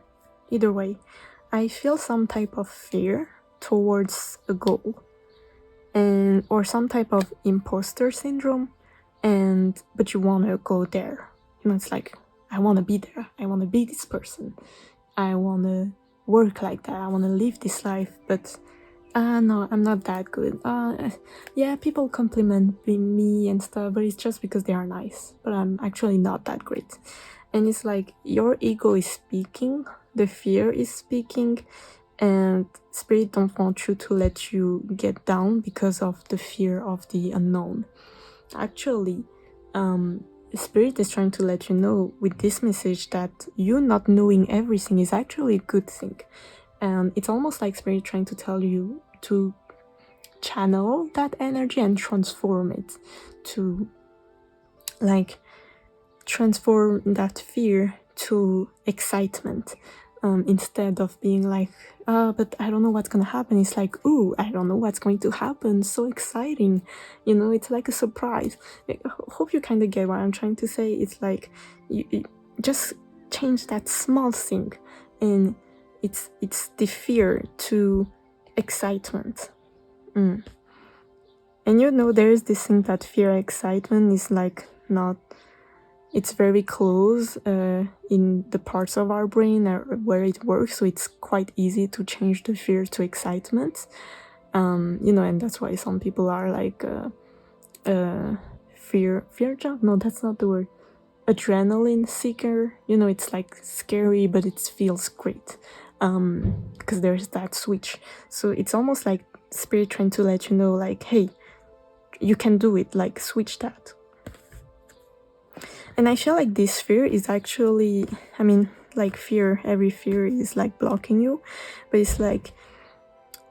either way, I feel some type of fear towards a goal, and or some type of imposter syndrome, but you want to go there. You know, it's like, I want to be there, I want to be this person, I want to work like that, I want to live this life, but no, I'm not that good. Yeah, people compliment me and stuff, but it's just because they are nice. But I'm actually not that great. And it's like your ego is speaking, the fear is speaking, and Spirit don't want you to let you get down because of the fear of the unknown. Actually, Spirit is trying to let you know with this message that you not knowing everything is actually a good thing. And it's almost like Spirit trying to tell you to channel that energy and transform it, to like transform that fear to excitement, instead of being like, but I don't know what's gonna happen. It's like, ooh, I don't know what's going to happen, so exciting, you know, it's like a surprise. I hope you kind of get what I'm trying to say. It's like you just change that small thing, and it's the fear to excitement. And you know, there is this thing that fear excitement is like not, it's very close in the parts of our brain where it works, so it's quite easy to change the fear to excitement. You know, and that's why some people are like fear junk, no, that's not the word, adrenaline seeker. You know, it's like scary but it feels great, because there's that switch. So it's almost like Spirit trying to let you know, like, hey, you can do it, like switch that. And I feel like this fear is actually, I mean, like fear, every fear is like blocking you, but it's like,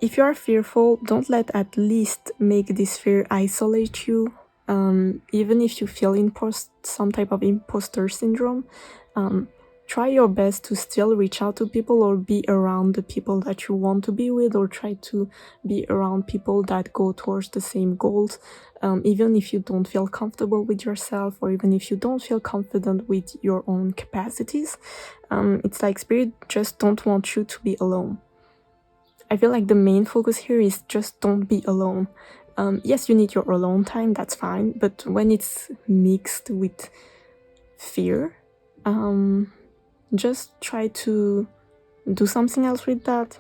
if you are fearful, don't let at least make this fear isolate you. Even if you feel some type of imposter syndrome, try your best to still reach out to people or be around the people that you want to be with, or try to be around people that go towards the same goals, even if you don't feel comfortable with yourself, or even if you don't feel confident with your own capacities. It's like Spirit just don't want you to be alone. I feel like the main focus here is just don't be alone. Yes, you need your alone time, that's fine, but when it's mixed with fear, just try to do something else with that,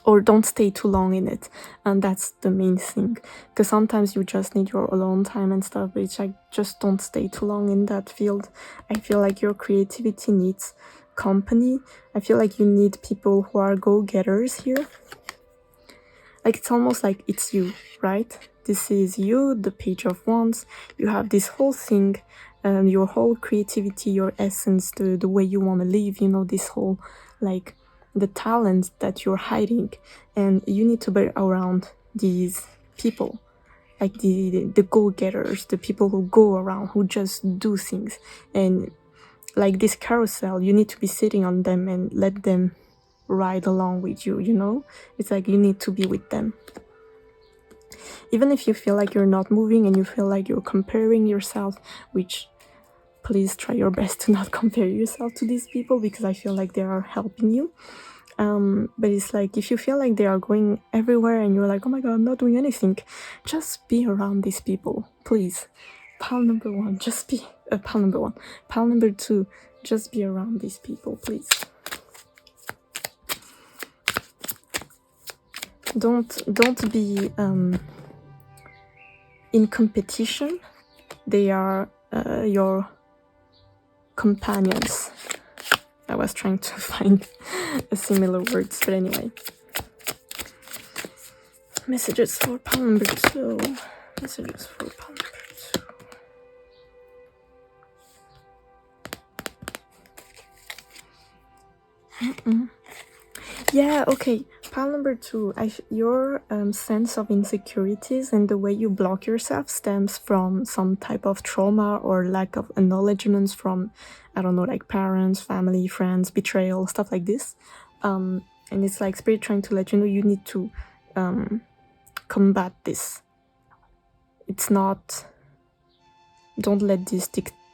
or don't stay too long in it. And that's the main thing, because sometimes you just need your alone time and stuff, but it's like, just don't stay too long in that field. I feel like your creativity needs company. I feel like you need people who are go-getters here. Like, it's almost like it's you, right? This is you, the Page of Wands. You have this whole thing, your whole creativity, your essence, the way you want to live, you know, this whole, like, the talent that you're hiding. And you need to be around these people, like the go-getters, the people who go around, who just do things. And like this carousel, you need to be sitting on them and let them ride along with you, you know? It's like you need to be with them. Even if you feel like you're not moving and you feel like you're comparing yourself, which please try your best to not compare yourself to these people, because I feel like they are helping you. But it's like if you feel like they are going everywhere and you're like, oh my god, I'm not doing anything, just be around these people, please. Pile number one, just be pile number one. Pile number two, just be around these people, please. Don't be in competition. They are your companions. I was trying to find a similar words, but anyway. Messages for pile number two. Messages for pile number two. Yeah, okay. Pile number two. Your sense of insecurities and the way you block yourself stems from some type of trauma or lack of acknowledgements from, I don't know, like parents, family, friends, betrayal, stuff like this. And it's like Spirit trying to let you know you need to combat this. It's not, don't let this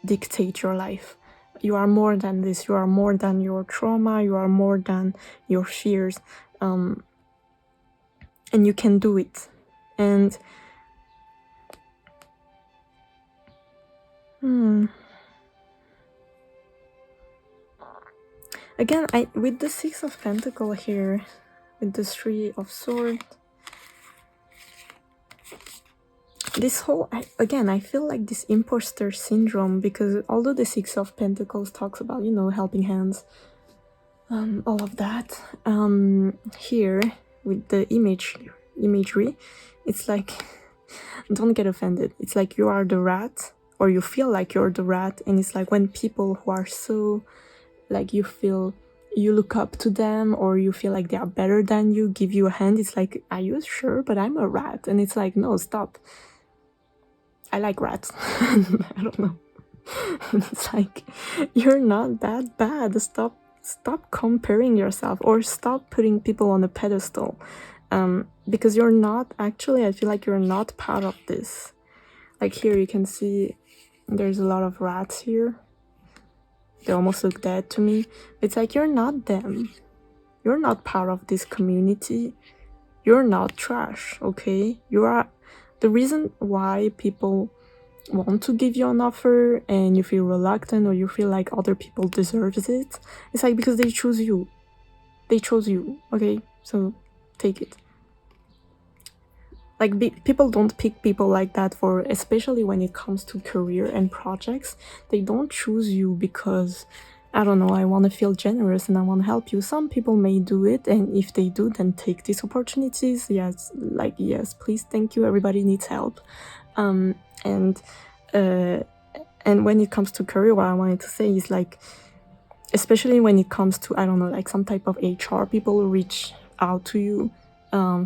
dictate your life. You are more than this. You are more than your trauma. You are more than your fears. And you can do it. And again, with the Six of Pentacles here, with the Three of Swords, this whole, I feel like this imposter syndrome, because although the Six of Pentacles talks about, you know, helping hands, all of that, here with the imagery, it's like, don't get offended. It's like you are the rat, or you feel like you're the rat, and it's like when people who are so, like, you feel you look up to them, or you feel like they are better than you, give you a hand, it's like, are you sure? But I'm a rat. And it's like, no, stop. I like rats. I don't know. It's like, you're not that bad. Stop comparing yourself, or stop putting people on a pedestal, because you're not, actually, I feel like you're not part of this. Like here you can see there's a lot of rats here. They almost look dead to me. It's like, you're not them. You're not part of this community. You're not trash, okay? You are. The reason why people want to give you an offer and you feel reluctant, or you feel like other people deserves it, it's like because they choose you. They chose you, okay? So take it. Like, people don't pick people like that for, especially when it comes to career and projects. They don't choose you because, I don't know, I want to feel generous and I want to help you. Some people may do it, and if they do, then take these opportunities. Yes, like, yes, please, thank you, everybody needs help. And when it comes to career, what I wanted to say is, like, especially when it comes to, I don't know, like some type of HR, people reach out to you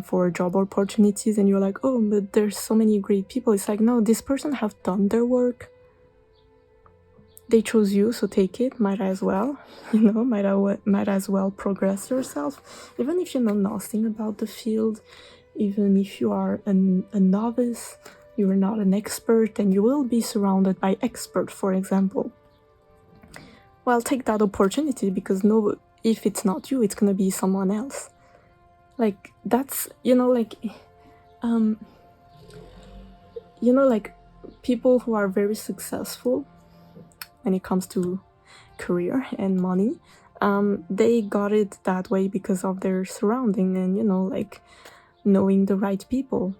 for job opportunities, and you're like, oh, but there's so many great people. It's like, no, this person have done their work. They chose you, so take it. Might as well, you know, might as well progress yourself, even if you know nothing about the field, even if you are a novice, you are not an expert, and you will be surrounded by experts, for example. Well, take that opportunity, because no, if it's not you, it's gonna be someone else. Like, that's, you know, like, like people who are very successful when it comes to career and money, they got it that way because of their surrounding and, you know, like, knowing the right people.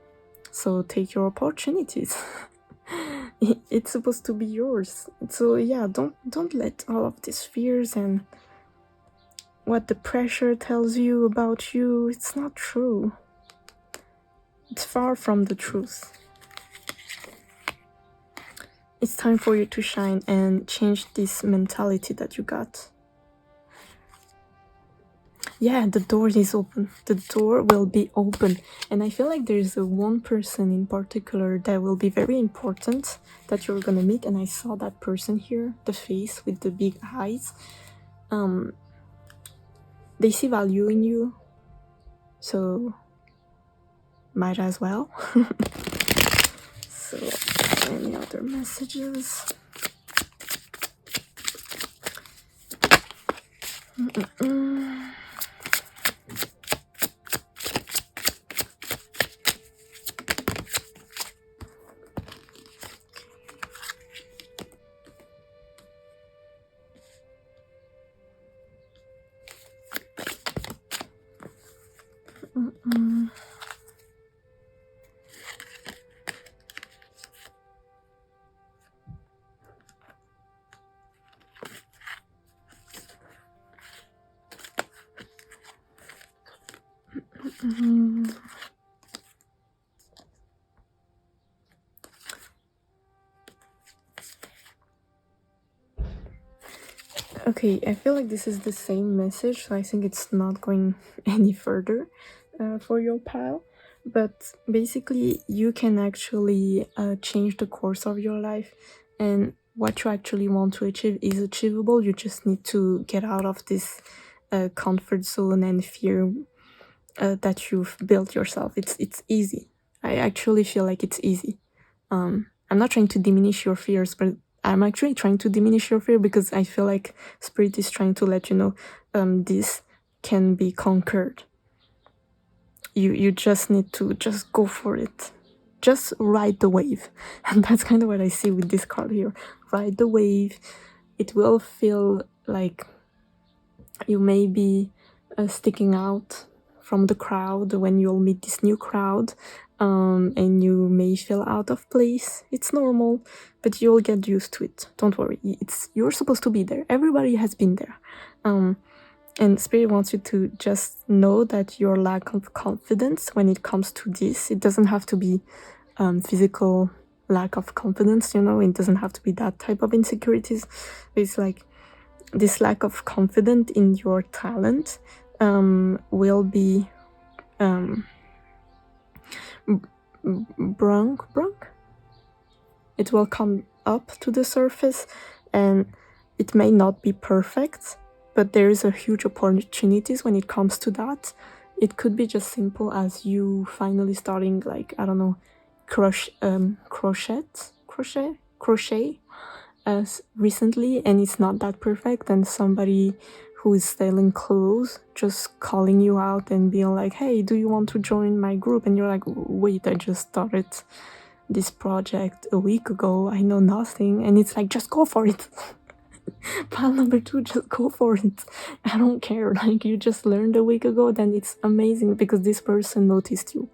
So take your opportunities. It's supposed to be yours. So yeah, don't let all of these fears and what the pressure tells you about you, it's not true. It's far from the truth. It's time for you to shine and change this mentality that you got. Yeah, the door is open. The door will be open. And I feel like there's one person in particular that will be very important that you're gonna meet. And I saw that person here, the face with the big eyes. they see value in you, so might as well. So any other messages? Okay, I feel like this is the same message, so I think it's not going any further for your pile. But basically, you can actually change the course of your life, and what you actually want to achieve is achievable. You just need to get out of this comfort zone and fear that you've built yourself. It's easy. I actually feel like it's easy. I'm not trying to diminish your fears, but I'm actually trying to diminish your fear because I feel like Spirit is trying to let you know this can be conquered. You just need to just go for it. Just ride the wave. And that's kind of what I see with this card here. Ride the wave. It will feel like you may be sticking out from the crowd when you'll meet this new crowd, and you may feel out of place. It's normal, but you'll get used to it. Don't worry. You're supposed to be there. Everybody has been there. And Spirit wants you to just know that your lack of confidence when it comes to this, it doesn't have to be physical lack of confidence, you know, it doesn't have to be that type of insecurities. It's like this lack of confidence in your talent will be brunk. It will come up to the surface, and it may not be perfect, but there is a huge opportunities when it comes to that. It could be just simple as you finally starting, like, I don't know, crochet as recently, and it's not that perfect, and somebody who is selling clothes just calling you out and being like, hey, do you want to join my group? And you're like, wait, I just started this project a week ago, I know nothing. And it's like, just go for it. Pile number 2, just go for it. I don't care, like, you just learned a week ago, then it's amazing because this person noticed you.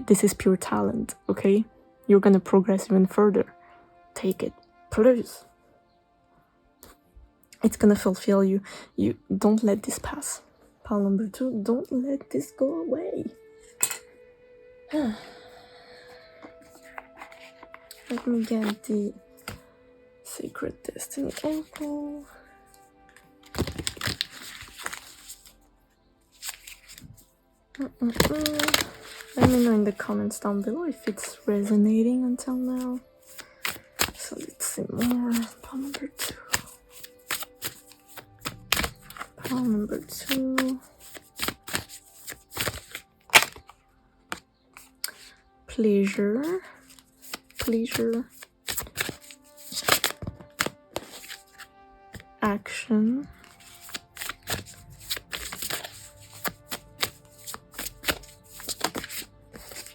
This is pure talent, okay? You're gonna progress even further. Take it, please. It's gonna fulfill you. You don't let this pass. Pile number 2, don't let this go away. Let me get the Sacred Destiny Oracle. Let me know in the comments down below if it's resonating until now. So let's see more. Pile number 2. Pile number 2. Pleasure. Action.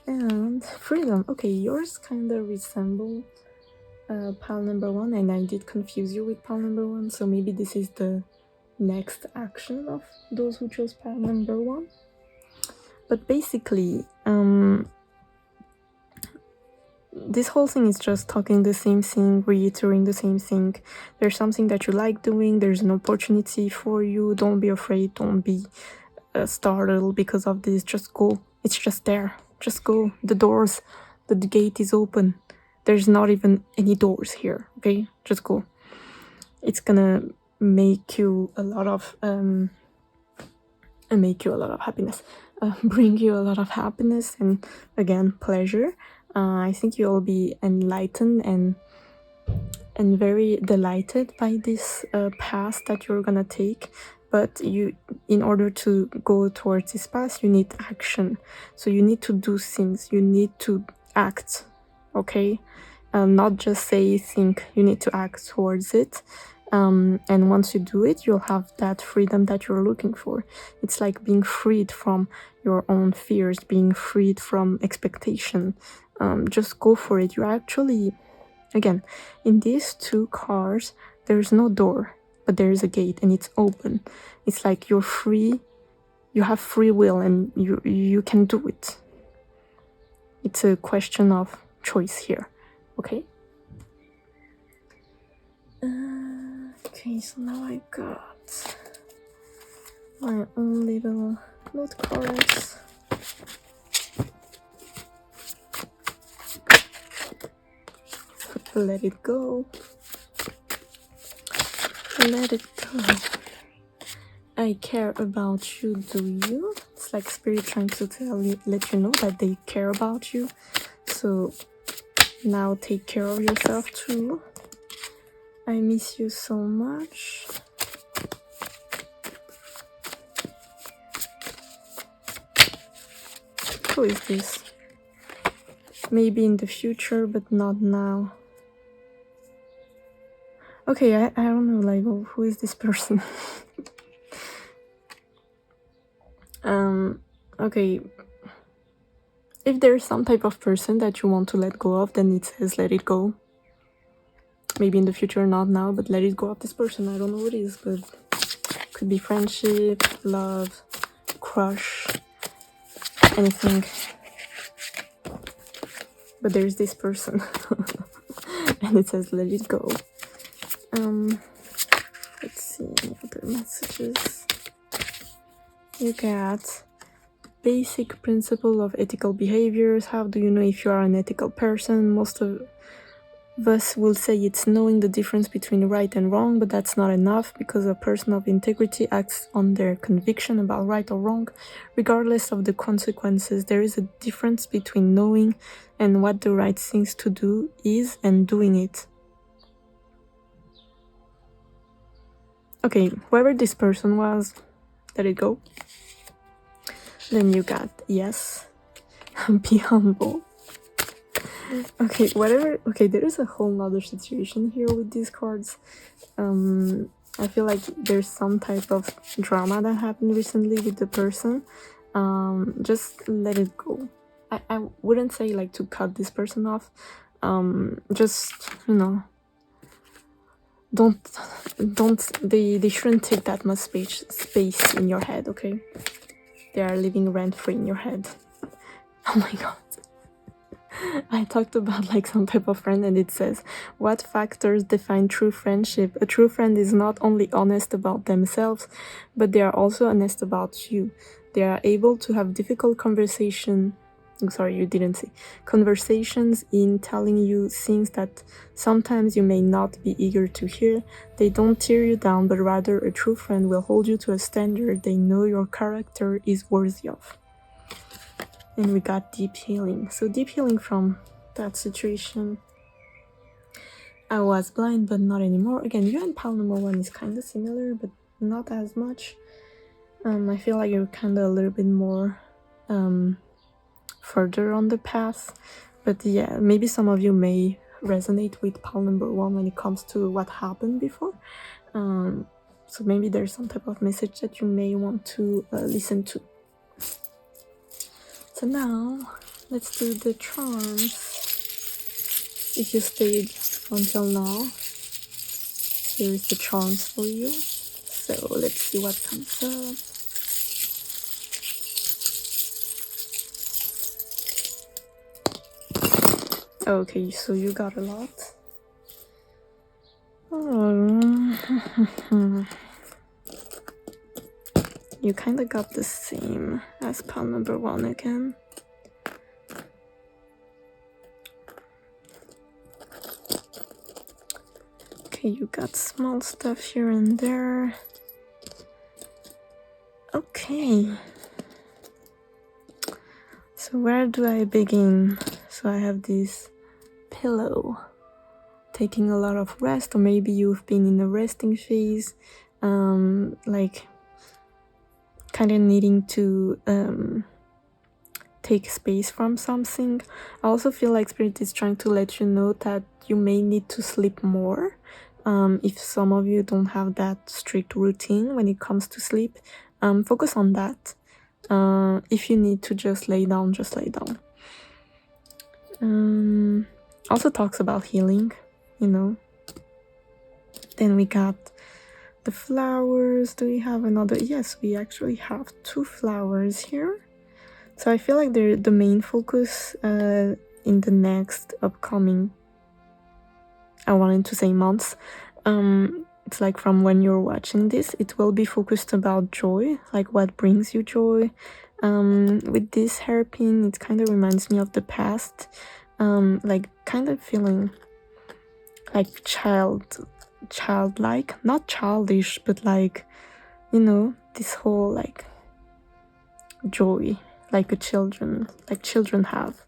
And freedom. Okay, yours kind of resemble pile number 1, and I did confuse you with pile number 1, so maybe this is the next action of those who chose pile number 1. But basically, this whole thing is just talking the same thing, reiterating the same thing. There's something that you like doing, there's an opportunity for you, don't be afraid, don't be startled because of this, just go. It's just there, just go. The gate is open. There's not even any doors here, okay? Just go. It's gonna make you a lot of happiness, bring you a lot of happiness, and again, pleasure. I think you'll be enlightened and very delighted by this path that you're gonna take. but in order to go towards this path, you need action. So you need to do things, you need to act, okay? Not just say, think, you need to act towards it. And once you do it, you'll have that freedom that you're looking for. It's like being freed from your own fears, being freed from expectation. Just go for it. You actually, again, in these two cars, there's no door, but there is a gate and it's open. It's like you're free, you have free will, and you can do it. It's a question of choice here, okay? Okay, so now I got my own little note cards. Let it go. Let it go. I care about you, do you? It's like spirit trying to let you know that they care about you. So now take care of yourself too. I miss you so much. Who is this? Maybe in the future, but not now. Okay, I don't know, like, who is this person? Okay. If there's some type of person that you want to let go of, then it says let it go. Maybe in the future, not now, but let it go of this person. I don't know what it is, but could be friendship, love, crush, anything. But there's this person and it says let it go. Let's see other messages. You got basic principle of ethical behaviors. How do you know if you are an ethical person? Most of us will say it's knowing the difference between right and wrong, but that's not enough, because a person of integrity acts on their conviction about right or wrong, regardless of the consequences. There is a difference between knowing and what the right things to do is and doing it. Okay, whoever this person was, let it go. Then you got yes, be humble. Okay, whatever. Okay, there is a whole nother situation here with these cards. I feel like there's some type of drama that happened recently with the person. Just let it go. I wouldn't say like to cut this person off. Just, you know, they shouldn't take that much space in your head, okay? They are living rent-free in your head. Oh my god. I talked about like some type of friend, and it says, what factors define true friendship? A true friend is not only honest about themselves, but they are also honest about you. They are able to have difficult conversations in telling you things that sometimes you may not be eager to hear. They don't tear you down, but rather a true friend will hold you to a standard they know your character is worthy of. And we got deep healing. So deep healing from that situation. I was blind, but not anymore. Again, you and pile number 1 is kind of similar, but not as much. I feel like you're kind of a little bit more further on the path. But yeah, maybe some of you may resonate with pile number 1 when it comes to what happened before. So maybe there's some type of message that you may want to listen to. So now, let's do the charms. If you stayed until now, here is the charms for you. So let's see what comes up. Okay, so you got a lot. You kind of got the same as pile number 1 again. Okay, you got small stuff here and there. Okay. So where do I begin? So I have this pillow, taking a lot of rest, or maybe you've been in a resting phase, like kind of needing to take space from something. I also feel like Spirit is trying to let you know that you may need to sleep more. If some of you don't have that strict routine when it comes to sleep, focus on that. If you need to just lay down, just lay down. Also talks about healing, you know. Then we got the flowers. Do we have another? Yes, we actually have 2 flowers here. So I feel like they're the main focus in the next upcoming, I wanted to say months. It's like from when you're watching this, it will be focused about joy, like what brings you joy. With this hairpin, it kind of reminds me of the past, like kind of feeling like childlike, not childish, but like, you know, this whole like joy, like children have,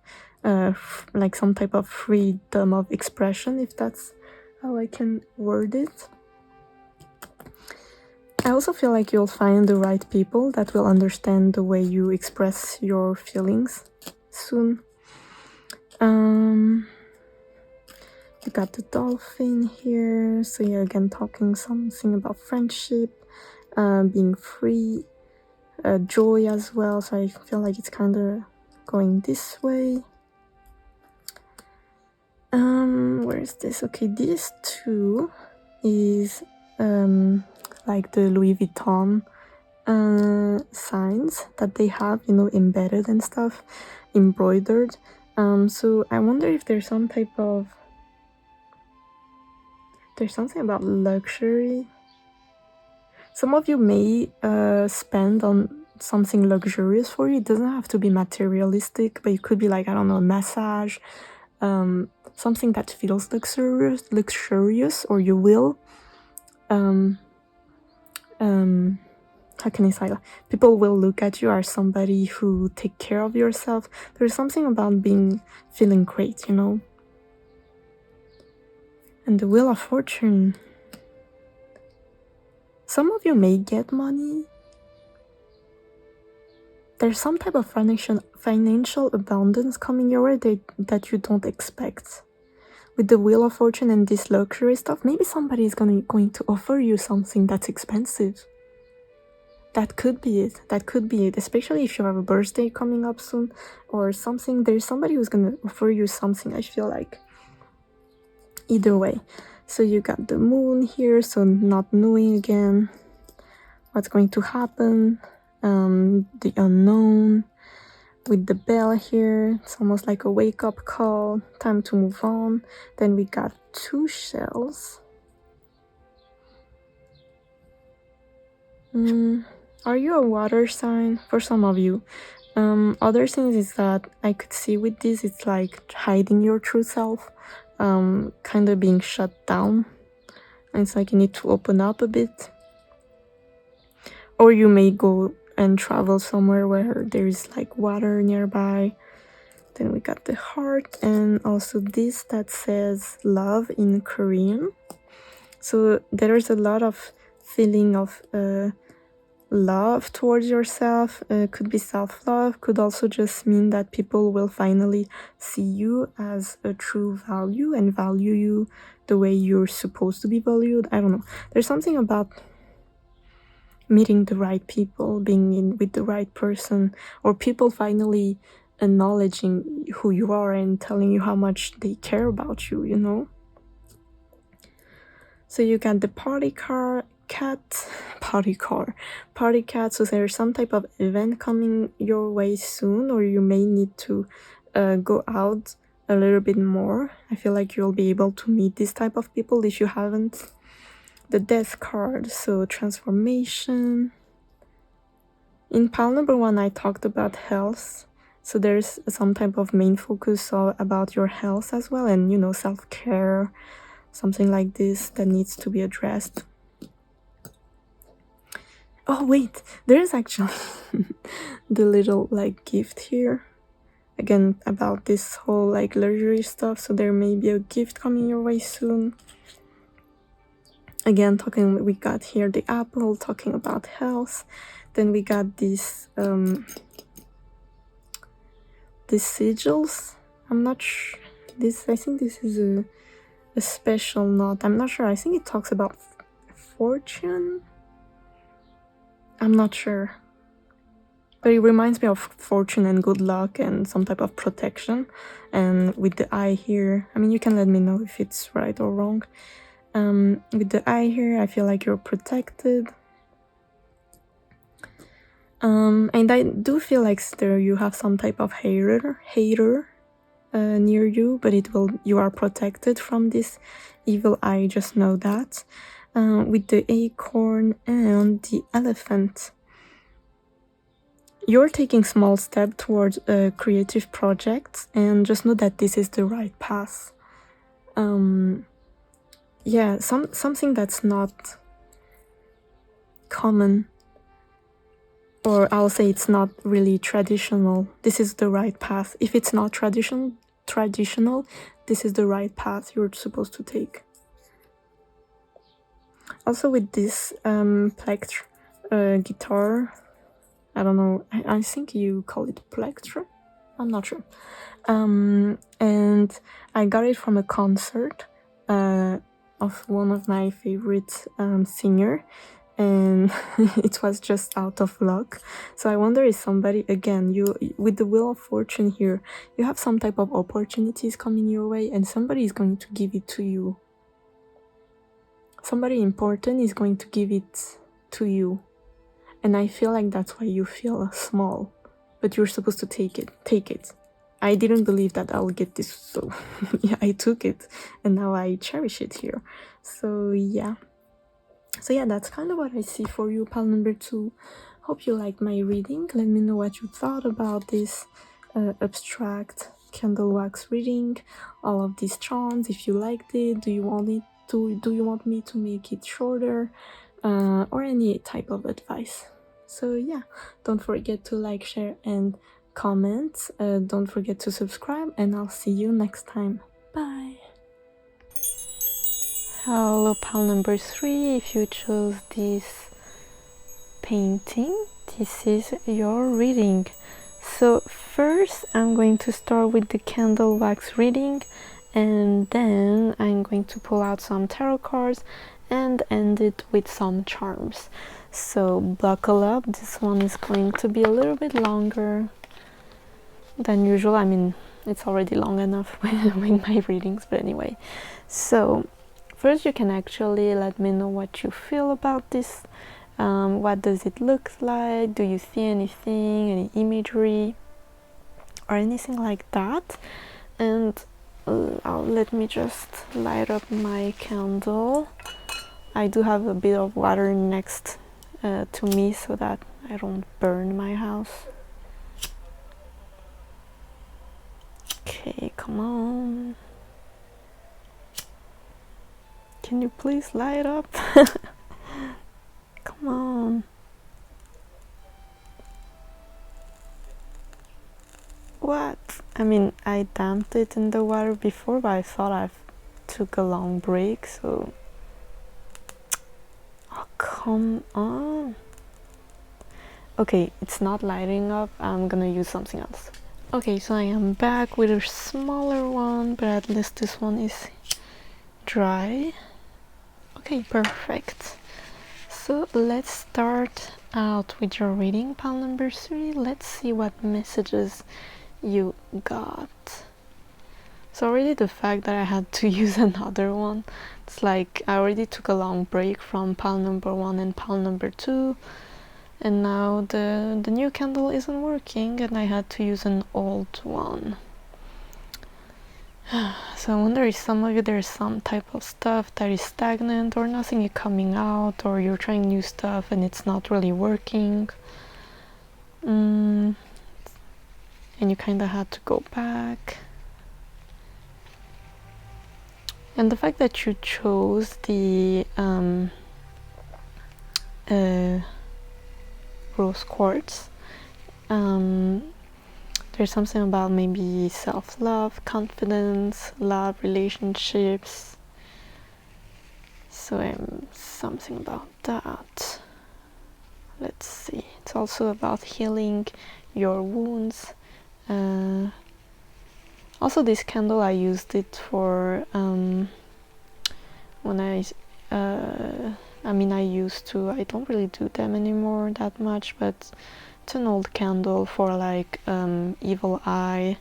like some type of freedom of expression, if that's how I can word it. I also feel like you'll find the right people that will understand the way you express your feelings soon. You got the dolphin here, so you're again talking something about friendship, being free, joy as well, so I feel like it's kind of going this way. Where is this? Okay, these 2 is like the Louis Vuitton signs that they have, you know, embedded and stuff, embroidered. So I wonder if there's some type of, there's something about luxury. Some of you may spend on something luxurious for you. It doesn't have to be materialistic, but it could be like, I don't know, a massage, something that feels luxurious, or you will. How can I say that? People will look at you as somebody who take care of yourself. There's something about feeling great, you know. And the Wheel of Fortune. Some of you may get money. There's some type of financial abundance coming your way that you don't expect. With the Wheel of Fortune and this luxury stuff, maybe somebody is going to offer you something that's expensive. That could be it. That could be it. Especially if you have a birthday coming up soon or something. There's somebody who's going to offer you something, I feel like. Either way. So you got the moon here, so not knowing again what's going to happen. The unknown. With the bell here, it's almost like a wake-up call. Time to move on. Then we got 2 shells. Are you a water sign? For some of you. Other things is that I could see with this, it's like hiding your true self, kind of being shut down. And it's like you need to open up a bit. Or you may go and travel somewhere where there is like water nearby. Then we got the heart, and also this that says love in Korean. So there's a lot of feeling of love towards yourself. Could be self-love, could also just mean that people will finally see you as a true value and value you the way you're supposed to be valued. I don't know. There's something about meeting the right people, being with the right person, or people finally acknowledging who you are and telling you how much they care about you, you know? So you got the party cat. So there's some type of event coming your way soon, or you may need to go out a little bit more. I feel like you'll be able to meet this type of people if you haven't. The death card, so transformation. In pile number 1, I talked about health. So there's some type of main focus about your health as well, and, you know, self-care, something like this that needs to be addressed. Oh wait, there's actually the little like gift here. Again, about this whole like luxury stuff, so there may be a gift coming your way soon. again, we got here the apple talking about health. Then we got these sigils. I'm not sure. I think this is a special knot. I'm not sure. I think it talks about fortune. I'm not sure. But it reminds me of fortune and good luck and some type of protection. And with the eye here, I mean, you can let me know if it's right or wrong. With the eye here, I feel like you're protected. And I do feel like still you have some type of hater near you, but you are protected from this evil eye, just know that. With the acorn and the elephant, you're taking small step towards a creative project, and just know that this is the right path. Yeah, something that's not common, or I'll say it's not really traditional. This is the right path. If it's not traditional, this is the right path you're supposed to take. Also with this plectr guitar, I don't know, I think you call it plectr, I'm not sure. And I got it from a concert of one of my favorite singer, and it was just out of luck. So I wonder if somebody, again, you with the wheel of fortune here, you have some type of opportunities coming your way, and somebody is going to give it to you. Somebody important is going to give it to you, and I feel like that's why you feel small, but you're supposed to take it. I didn't believe that I'll get this, so yeah, I took it, and now I cherish it here. So yeah, that's kind of what I see for you, pal number 2. Hope you liked my reading. Let me know what you thought about this abstract candle wax reading, all of these charms. If you liked it, do you want me to make it shorter, or any type of advice? So yeah, don't forget to like, share, and comment. Don't forget to subscribe, and I'll see you next time. Bye. Hello, pal number 3. If you chose this painting, this is your reading. So first I'm going to start with the candle wax reading, and then I'm going to pull out some tarot cards and end it with some charms. So buckle up, this one is going to be a little bit longer than usual. I mean, it's already long enough with my readings, but anyway. So first you can actually let me know what you feel about this. What does it look like? Do you see anything, any imagery or anything like that? And let me just light up my candle. I do have a bit of water next to me so that I don't burn my house. Okay, come on. Can you please light up? Come on. What? I mean, I damped it in the water before, but I thought I took a long break, so... Oh, come on. Okay, it's not lighting up. I'm gonna use something else. Okay, so I am back with a smaller one, but at least this one is dry. Okay, perfect. So let's start out with your reading, pal number 3. Let's see what messages you got. So already the fact that I had to use another one, it's like I already took a long break from pal number 1 and pal number 2, and now the new candle isn't working and I had to use an old one. So I wonder if some of you, there's some type of stuff that is stagnant, or nothing is coming out, or you're trying new stuff and it's not really working, and you kind of had to go back. And the fact that you chose the rose quartz, there's something about maybe self-love, confidence, love, relationships, So something about that. Let's see. It's also about healing your wounds. Also, this candle, I used it for when I used to. I don't really do them anymore that much, but it's an old candle for like evil eye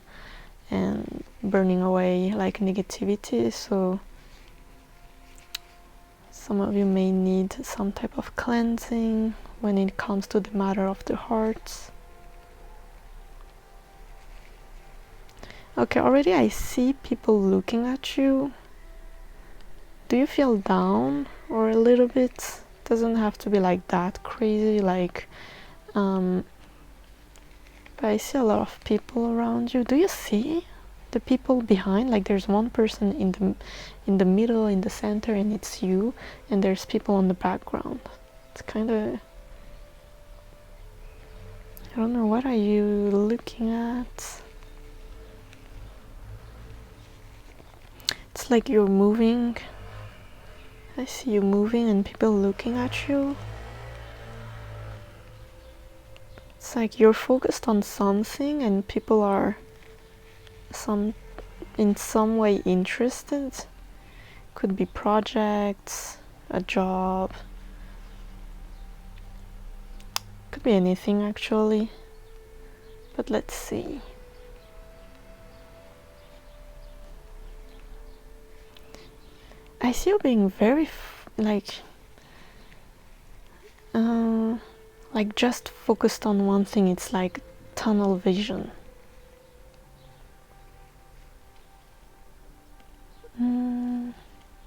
and burning away like negativity. So some of you may need some type of cleansing when it comes to the matter of the heart. Okay, already I see people looking at you. Do you feel down or a little bit? Doesn't have to be like that crazy, like but I see a lot of people around you. Do you see the people behind? Like there's one person in the middle, in the center, and it's you, and there's people on the background. It's kind of, I don't know, what are you looking at? It's like you're moving. I see you moving and people looking at you. It's like you're focused on something and people are in some way interested. Could be projects, a job. Could be anything actually. But let's see. I see you being very like just focused on one thing. It's like tunnel vision.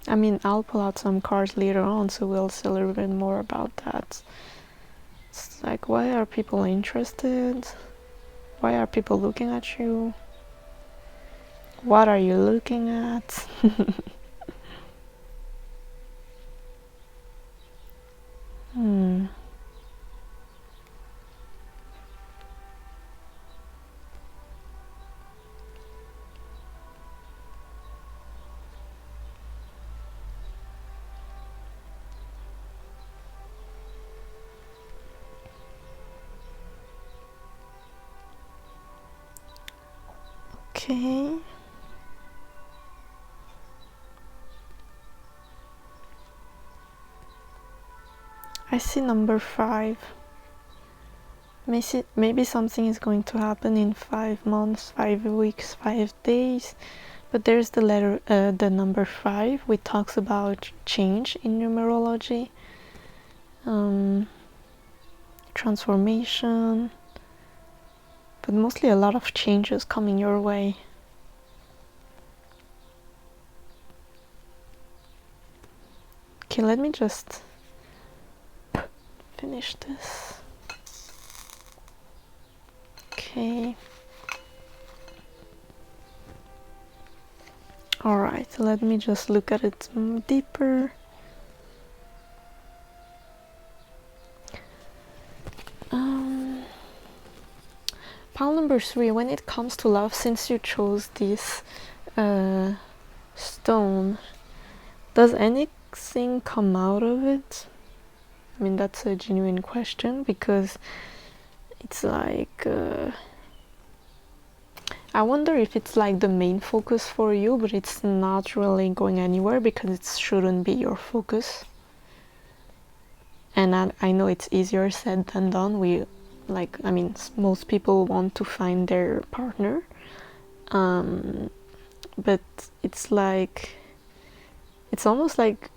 I mean, I'll pull out some cards later on, so we'll see a little bit more about that. It's like, why are people interested? Why are people looking at you? What are you looking at? Okay. I see number 5. Maybe something is going to happen in 5 months, 5 weeks, 5 days. But there's the number 5, which talks about change in numerology, transformation, but mostly a lot of changes coming your way. Okay, let me just finish this. Okay. Alright, let me just look at it deeper. Pile number 3, when it comes to love, since you chose this stone, does anything come out of it? I mean, that's a genuine question, because it's like I wonder if it's like the main focus for you, but it's not really going anywhere because it shouldn't be your focus. And I know it's easier said than done. Most people want to find their partner, but it's like, it's almost like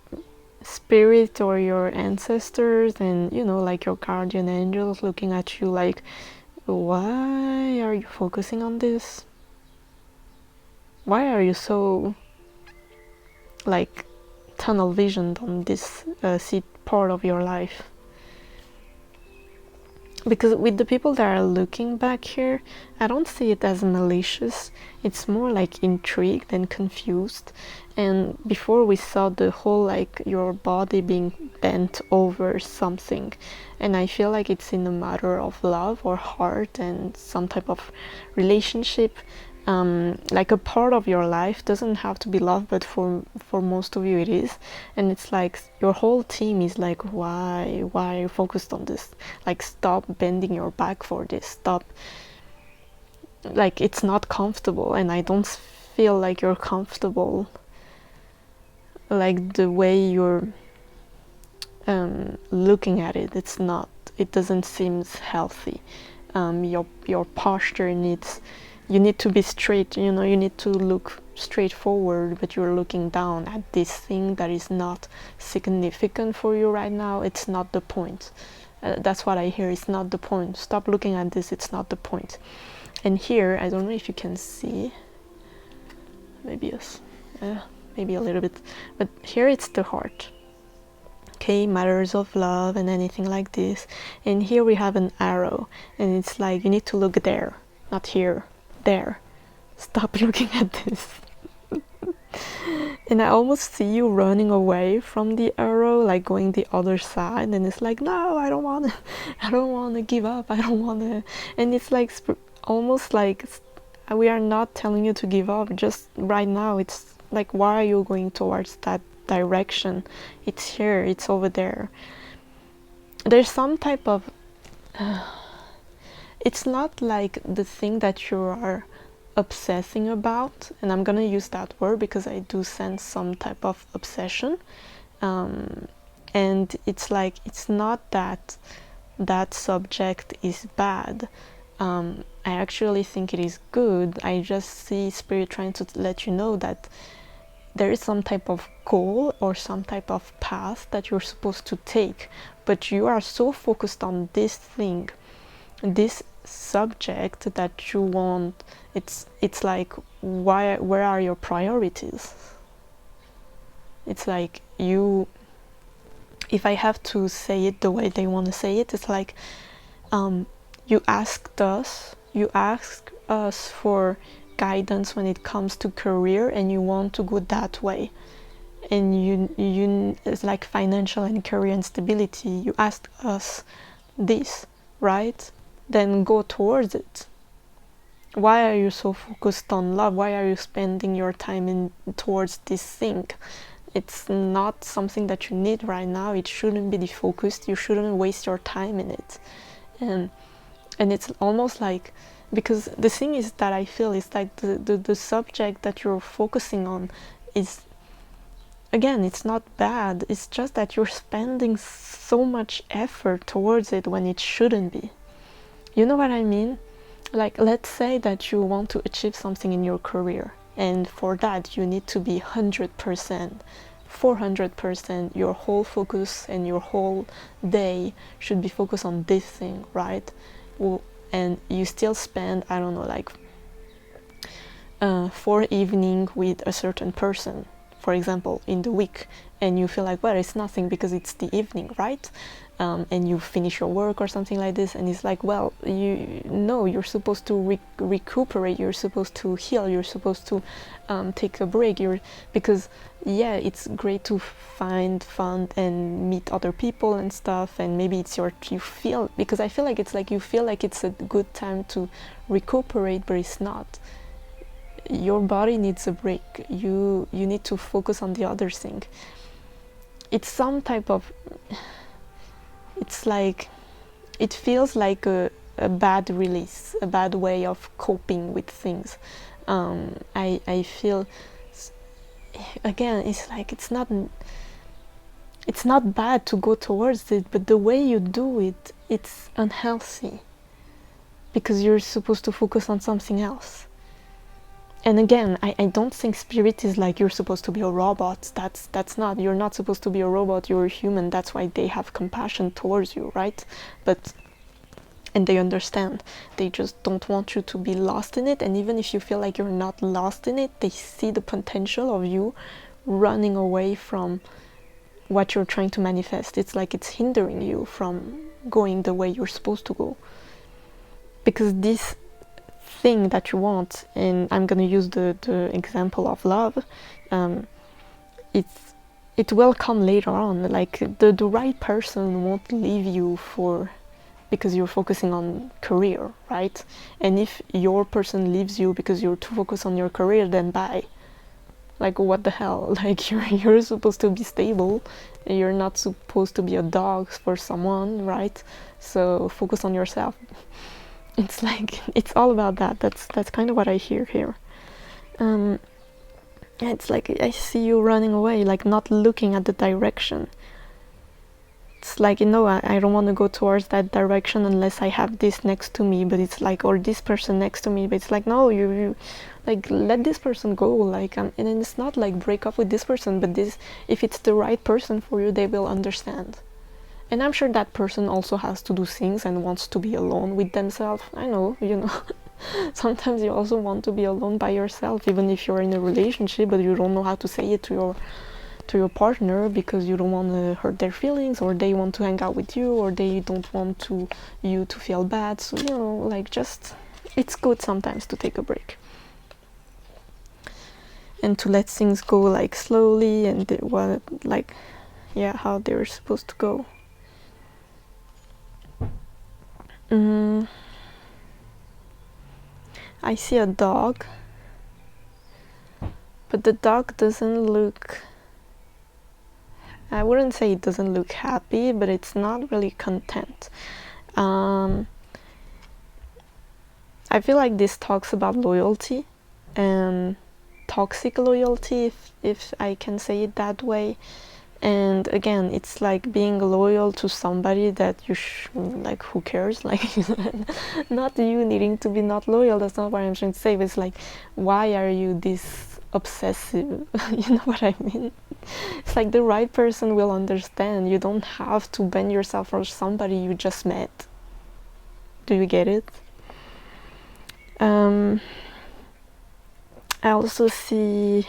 spirit or your ancestors and, you know, like your guardian angels looking at you like, why are you focusing on this? Why are you so like tunnel visioned on this part of your life? Because with the people that are looking back here, I don't see it as malicious. It's more like intrigued and confused. And before we saw the whole like your body being bent over something, and I feel like it's in a matter of love or heart and some type of relationship. like a part of your life. Doesn't have to be love, but for most of you it is. And it's like your whole team is like, why are you focused on this? Like, stop bending your back for this. Stop. Like, it's not comfortable, and I don't feel like you're comfortable, like the way you're looking at it. It's not, it doesn't seem healthy. Your posture needs, you need to be straight, you know, you need to look straight forward, but you're looking down at this thing that is not significant for you right now. It's not the point. That's what I hear. It's not the point. Stop looking at this. It's not the point. And here, I don't know if you can see, maybe yes, maybe a little bit, but here it's the heart. Okay, matters of love and anything like this. And here we have an arrow, and it's like you need to look there, not here, there. Stop looking at this. And I almost see you running away from the arrow, like going the other side, and it's like, no, I don't want to give up, I don't want to. And it's like almost like we are not telling you to give up, just right now it's like, why are you going towards that direction? It's here, it's over there. There's some type of it's not like the thing that you are obsessing about, and I'm gonna use that word because I do sense some type of obsession, and it's like, it's not that that subject is bad. I actually think it is good. I just see Spirit trying to let you know that there is some type of goal or some type of path that you're supposed to take, but you are so focused on this thing, this subject, that you want, it's like, where are your priorities? It's like, you, if I have to say it the way they want to say it, it's like, you ask us for guidance when it comes to career, and you want to go that way, and you it's like financial and career instability. You ask us this, right? Then go towards it. Why are you so focused on love? Why are you spending your time towards this thing? It's not something that you need right now. It shouldn't be the focus. You shouldn't waste your time in it. And it's almost like, because the thing is that I feel is like the subject that you're focusing on is, again, it's not bad. It's just that you're spending so much effort towards it when it shouldn't be. You know what I mean? Like, let's say that you want to achieve something in your career, and for that you need to be 100%, 400%. Your whole focus and your whole day should be focused on this thing, right? Well, and you still spend, I don't know, like 4 evenings with a certain person, for example, in the week, and you feel like, well, it's nothing because it's the evening, right? And you finish your work or something like this, and it's like, well, you're supposed to recuperate, you're supposed to heal, you're supposed to take a break, because yeah, it's great to find fun and meet other people and stuff, and maybe it's you feel, because I feel like it's like, you feel like it's a good time to recuperate, but it's not. Your body needs a break. You need to focus on the other thing. It's some type of, it's like, it feels like a bad release, a bad way of coping with things. I feel, again, it's like, it's not bad to go towards it, but the way you do it, it's unhealthy, because you're supposed to focus on something else. And again, I don't think Spirit is like, you're supposed to be a robot. That's not, you're not supposed to be a robot, you're a human. That's why they have compassion towards you, right? And they understand. They just don't want you to be lost in it. And even if you feel like you're not lost in it, they see the potential of you running away from what you're trying to manifest. It's like it's hindering you from going the way you're supposed to go. Because this thing that you want, and I'm gonna use the example of love, it will come later on. Like the right person won't leave you for because you're focusing on career, right? And if your person leaves you because you're too focused on your career, then bye. Like, what the hell? Like, you're supposed to be stable. You're not supposed to be a dog for someone, right? So focus on yourself. It's like, it's all about that. That's kind of what I hear here. It's like I see you running away, like not looking at the direction. It's like, I don't want to go towards that direction unless I have this next to me, but it's like, or this person next to me, but it's like, no, you like, let this person go, like, and it's not like break up with this person, but if it's the right person for you, they will understand. And I'm sure that person also has to do things and wants to be alone with themselves. I know, sometimes you also want to be alone by yourself, even if you're in a relationship, but you don't know how to say it to your partner because you don't want to hurt their feelings, or they want to hang out with you, or they don't want you to feel bad. So like, just, it's good sometimes to take a break and to let things go, like, slowly, and how they're supposed to go. I see a dog, but the dog doesn't look, I wouldn't say it doesn't look happy, but it's not really content. I feel like this talks about loyalty, and toxic loyalty, if I can say it that way. And again, it's like being loyal to somebody that you like, who cares? Like, not you needing to be not loyal, that's not what I'm trying to say, but it's like, why are you this obsessive? You know what I mean? It's like, the right person will understand. You don't have to bend yourself for somebody you just met. Do you get it? I also see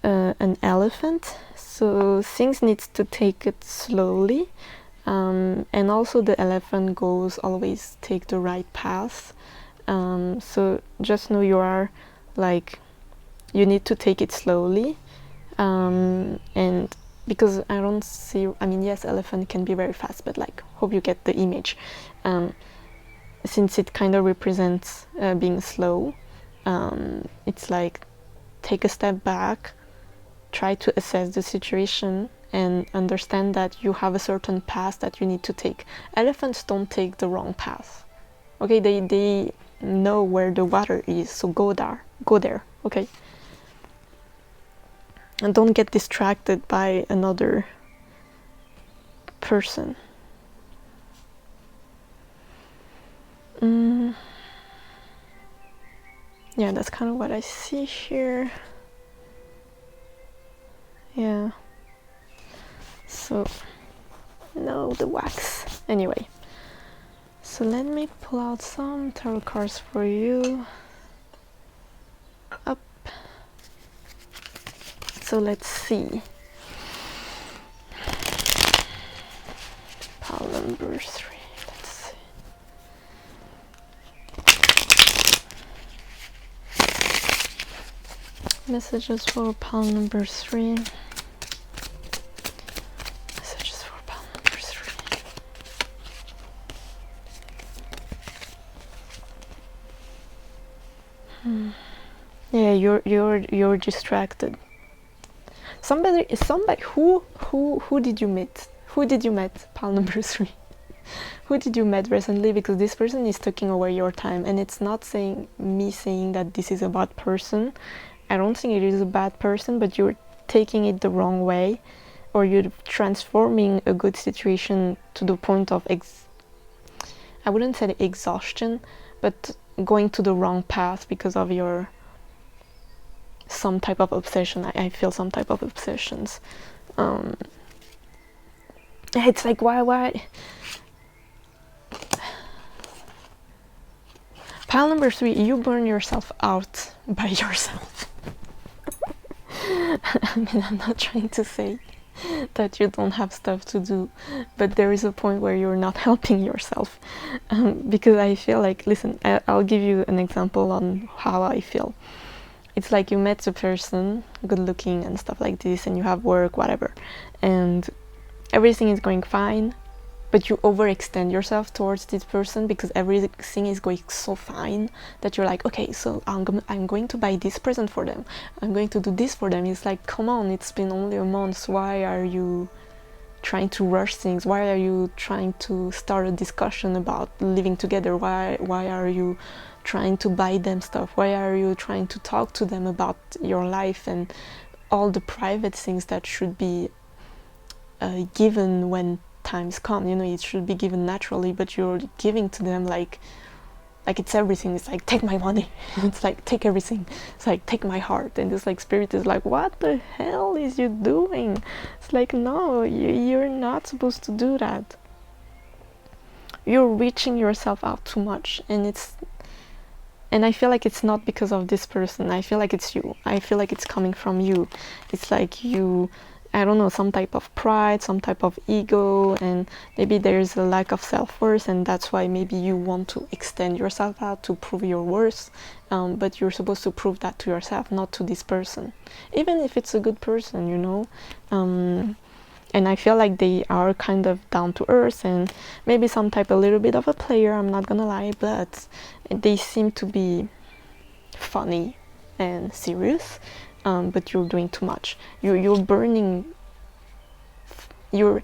an elephant, so things needs to take it slowly, and also the elephant goals always take the right path, so just know you are, like, you need to take it slowly, and because I don't see, yes, elephant can be very fast, but like, hope you get the image, since it kind of represents being slow. It's like, take a step back, try to assess the situation, and understand that you have a certain path that you need to take. Elephants don't take the wrong path, okay? They know where the water is, so go there, okay? And don't get distracted by another person. Yeah, that's kind of what I see here. Yeah. So, no, the wax. Anyway, so let me pull out some tarot cards for you. Up. So let's see. Pile number 3. Let's see. Messages for pile number 3. Messages for pile number 3. Yeah, you're distracted. Somebody who did you meet? Who did you met? Pile number 3. Who did you met recently? Because this person is taking away your time, and it's not saying that this is a bad person. I don't think it is a bad person, but you're taking it the wrong way, or you're transforming a good situation to the point of I wouldn't say exhaustion, but going to the wrong path because of your some type of obsession. I feel some type of obsessions. It's like, why? Pile number 3, you burn yourself out by yourself. I'm not trying to say that you don't have stuff to do, but there is a point where you're not helping yourself, because I feel like, listen, I'll give you an example on how I feel. It's like you met a person, good looking and stuff like this, and you have work, whatever, and everything is going fine, but you overextend yourself towards this person because everything is going so fine that you're like, okay, so I'm going to buy this present for them, I'm going to do this for them. It's like, come on, it's been only a month. Why are you trying to rush things? Why are you trying to start a discussion about living together? Why are you trying to buy them stuff? Why are you trying to talk to them about your life and all the private things that should be given when times come? You know, it should be given naturally, but you're giving to them like it's everything. It's like, take my money. It's like, take everything. It's like, take my heart. And this like spirit is like, what the hell is you doing? It's like, no, you're not supposed to do that. You're reaching yourself out too much, and I feel like it's not because of this person. I feel like it's you. I feel like it's coming from you. It's like you, I don't know, some type of pride, some type of ego, and maybe there's a lack of self-worth, and that's why maybe you want to extend yourself out to prove your worth, but you're supposed to prove that to yourself, not to this person, even if it's a good person, you know. And I feel like they are kind of down to earth and maybe some type a little bit of a player, I'm not gonna lie, but they seem to be funny and serious, but you're doing too much. You're burning. You're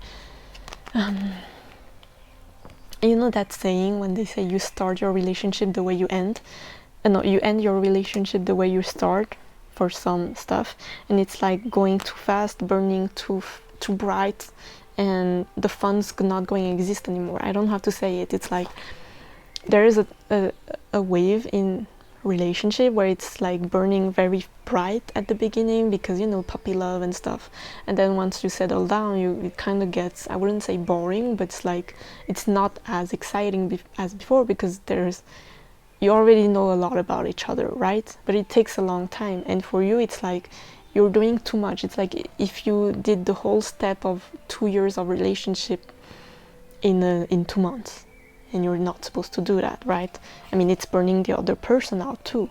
you know that saying when they say you start your relationship the way you end? No, you end your relationship the way you start for some stuff, and it's like going too fast, burning too bright, and the fun's not going to exist anymore. I don't have to say it. It's like there is a wave in relationship where it's like burning very bright at the beginning because, you know, puppy love and stuff, and then once you settle down, it kind of gets, I wouldn't say boring, but it's like it's not as exciting as before because you already know a lot about each other, right? But it takes a long time, and for you it's like you're doing too much. It's like if you did the whole step of 2 years of relationship in 2 months, and you're not supposed to do that, right? I mean, it's burning the other person out too.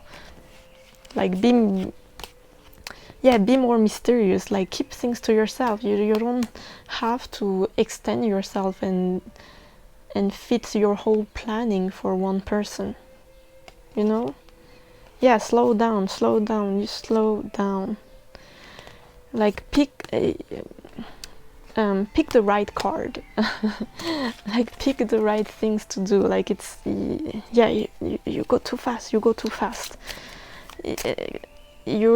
Like, be more mysterious. Like, keep things to yourself. You don't have to extend yourself and fit your whole planning for one person, you know? Yeah, slow down, you slow down. Like, pick the right card. Like, pick the right things to do. Like, it's, yeah, you go too fast, you're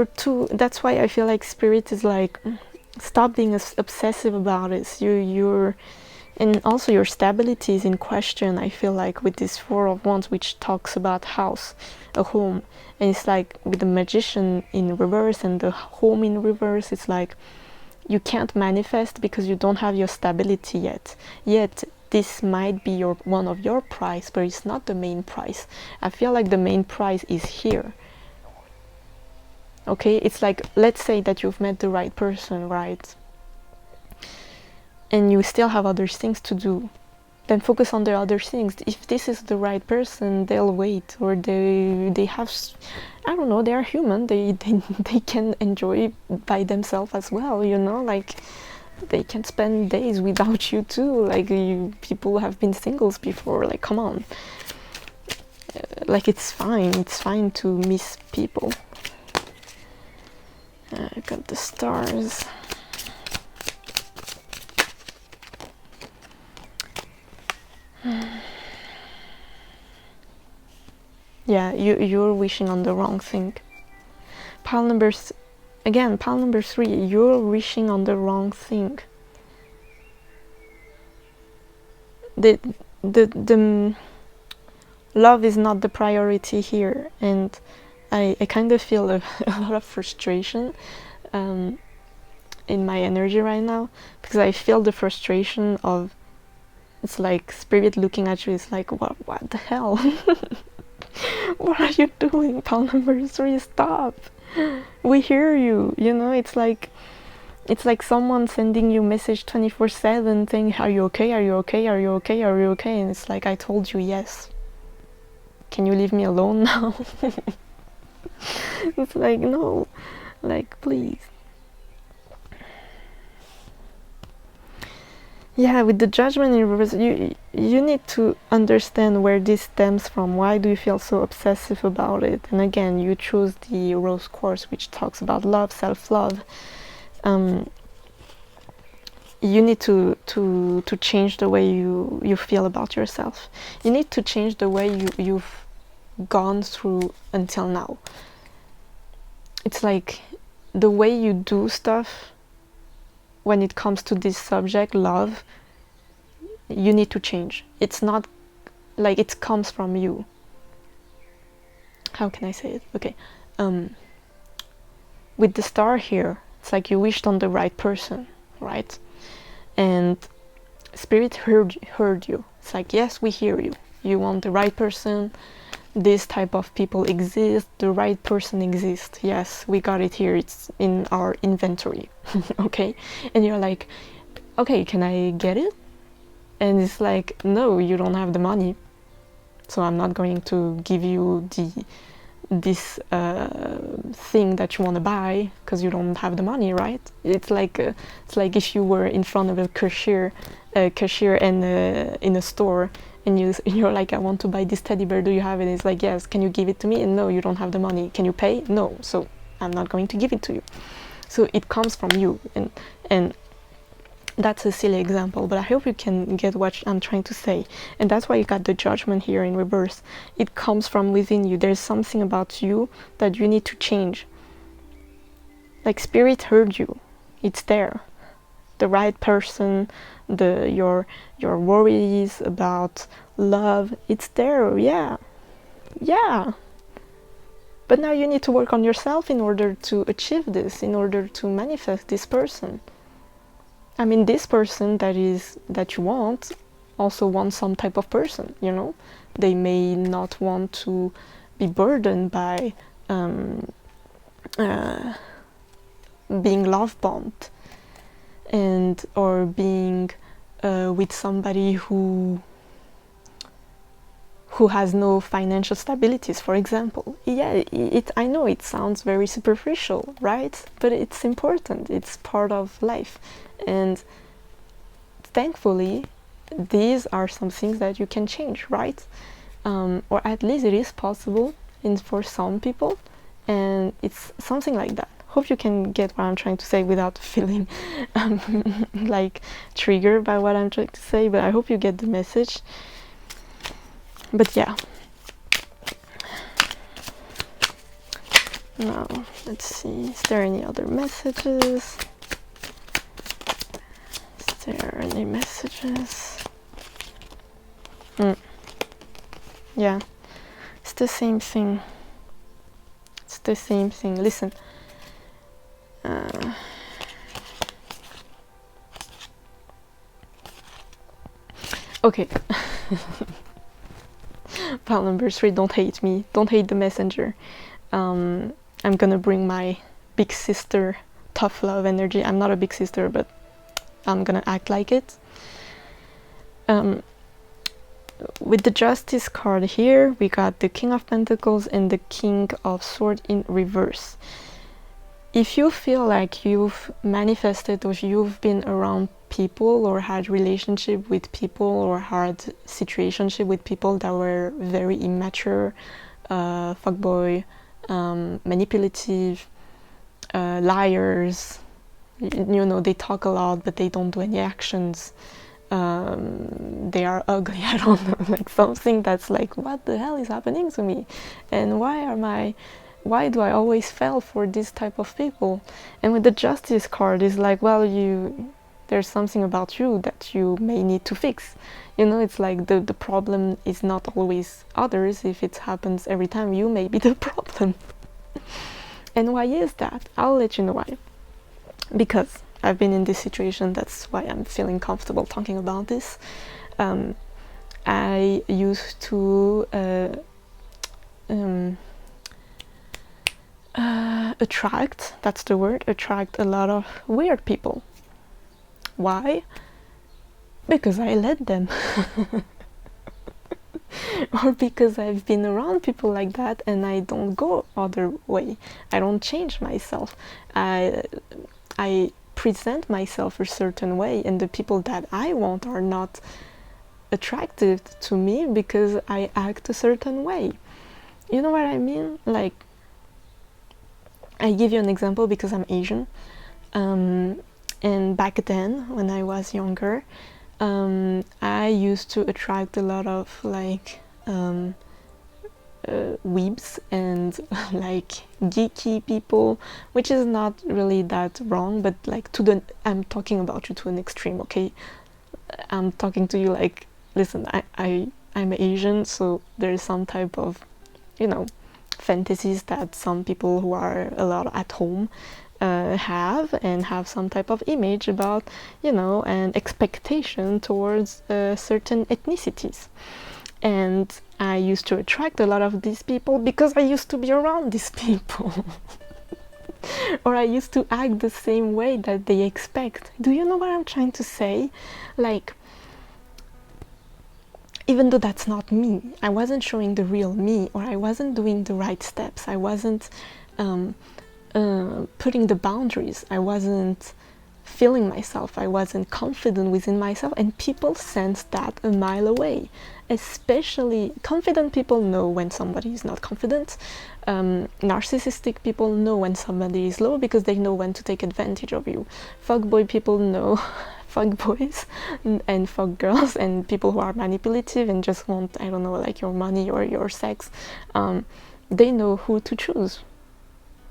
too, that's why I feel like spirit is like, stop being obsessive about it. You're and also your stability is in question. I feel like with this Four of Wands, which talks about house, a home, and it's like with the Magician in reverse and the home in reverse, it's like you can't manifest because you don't have your stability yet. This might be one of your price, but it's not the main price. I feel like the main price is here. Okay, it's like, let's say that you've met the right person, right? And you still have other things to do, then focus on the other things. If this is the right person, they'll wait, or they have, I don't know, they are human, they can enjoy by themselves as well, you know, like they can spend days without you too. Like, people have been singles before, like, come on. Like, it's fine to miss people. I got the stars. Yeah, you're wishing on the wrong thing. Pile number 3, you're wishing on the wrong thing. The love is not the priority here, and I kind of feel a lot of frustration in my energy right now, because I feel the frustration of, it's like spirit looking at you is like, what the hell? What are you doing? Pile number 3, stop. We hear you, you know. It's like someone sending you message 24/7 saying, are you okay, are you okay, are you okay, are you okay? And it's like, I told you yes. Can you leave me alone now? It's like, no, like, please. Yeah, with the judgment in reverse, you need to understand where this stems from. Why do you feel so obsessive about it? And again, you choose the Rose course, which talks about love, self-love. You need to change the way you feel about yourself. You need to change the way you've gone through until now. It's like the way you do stuff when it comes to this subject, love, you need to change. It's not like it comes from you. How can I say it? Okay. With the star here, it's like you wished on the right person, right? And Spirit heard you. It's like, yes, we hear you. You want the right person. This type of people exist. The right person exists. Yes, we got it here. It's in our inventory. Okay? And you're like, okay, can I get it? And it's like, no, you don't have the money. So I'm not going to give you this thing that you want to buy because you don't have the money, right? It's like if you were in front of a cashier and in a store, and you're like, I want to buy this teddy bear, do you have it? It's like, yes. Can you give it to me? And no, you don't have the money. Can you pay? No. So I'm not going to give it to you. So it comes from you, and that's a silly example, but I hope you can get what I'm trying to say. And that's why you got the judgment here in reverse. It comes from within you. There's something about you that you need to change. Like Spirit heard you. It's there. The right person, your worries about love, it's there. Yeah. But now you need to work on yourself in order to achieve this, in order to manifest this person. I mean, this person that you want also wants some type of person, you know? They may not want to be burdened by being love bombed, or being with somebody who has no financial stabilities, for example. Yeah, I know it sounds very superficial, right? But it's important. It's part of life. And thankfully, these are some things that you can change, right? Or at least it is possible for some people. And it's something like that. Hope you can get what I'm trying to say without feeling like triggered by what I'm trying to say. But I hope you get the message. But yeah. Now, let's see. Is there any other messages? Is there any messages? Yeah. It's the same thing. It's the same thing. Listen. Okay. Pile number 3, don't hate me. Don't hate the messenger. I'm gonna bring my big sister tough love energy. I'm not a big sister, but I'm gonna act like it. With the Justice card here, we got the King of Pentacles and the King of Swords in reverse. If you feel like you've manifested or you've been around people or had relationship with people or had situationship with people that were very immature, fuckboy, manipulative, liars, you know, they talk a lot but they don't do any actions, they are ugly, I don't know, like something that's like, what the hell is happening to me, and why do I always fall for this type of people? And with the Justice card, is like, well, there's something about you that you may need to fix. You know, it's like the problem is not always others. If it happens every time, you may be the problem. And why is that? I'll let you know why. Because I've been in this situation, that's why I'm feeling comfortable talking about this. I used to attract, that's the word, attract a lot of weird people. Why? Because I let them. Or because I've been around people like that and I don't go other way. I don't change myself. I present myself a certain way, and the people that I want are not attractive to me because I act a certain way. You know what I mean? Like, I give you an example because I'm Asian, and back then when I was younger, I used to attract a lot of like weebs and like geeky people, which is not really that wrong, but like I'm talking about you to an extreme, okay? I'm talking to you like, listen, I'm Asian, so there's some type of, you know, fantasies that some people who are a lot at home have some type of image about, you know, and expectation towards certain ethnicities. And I used to attract a lot of these people because I used to be around these people. Or I used to act the same way that they expect. Do you know what I'm trying to say? Like, even though that's not me, I wasn't showing the real me, or I wasn't doing the right steps, I wasn't putting the boundaries, I wasn't feeling myself, I wasn't confident within myself, and people sense that a mile away. Especially confident people know when somebody is not confident. Narcissistic people know when somebody is low because they know when to take advantage of you. Fuckboy people know, fuckboys and fuck girls and people who are manipulative and just want, I don't know, like your money or your sex, they know who to choose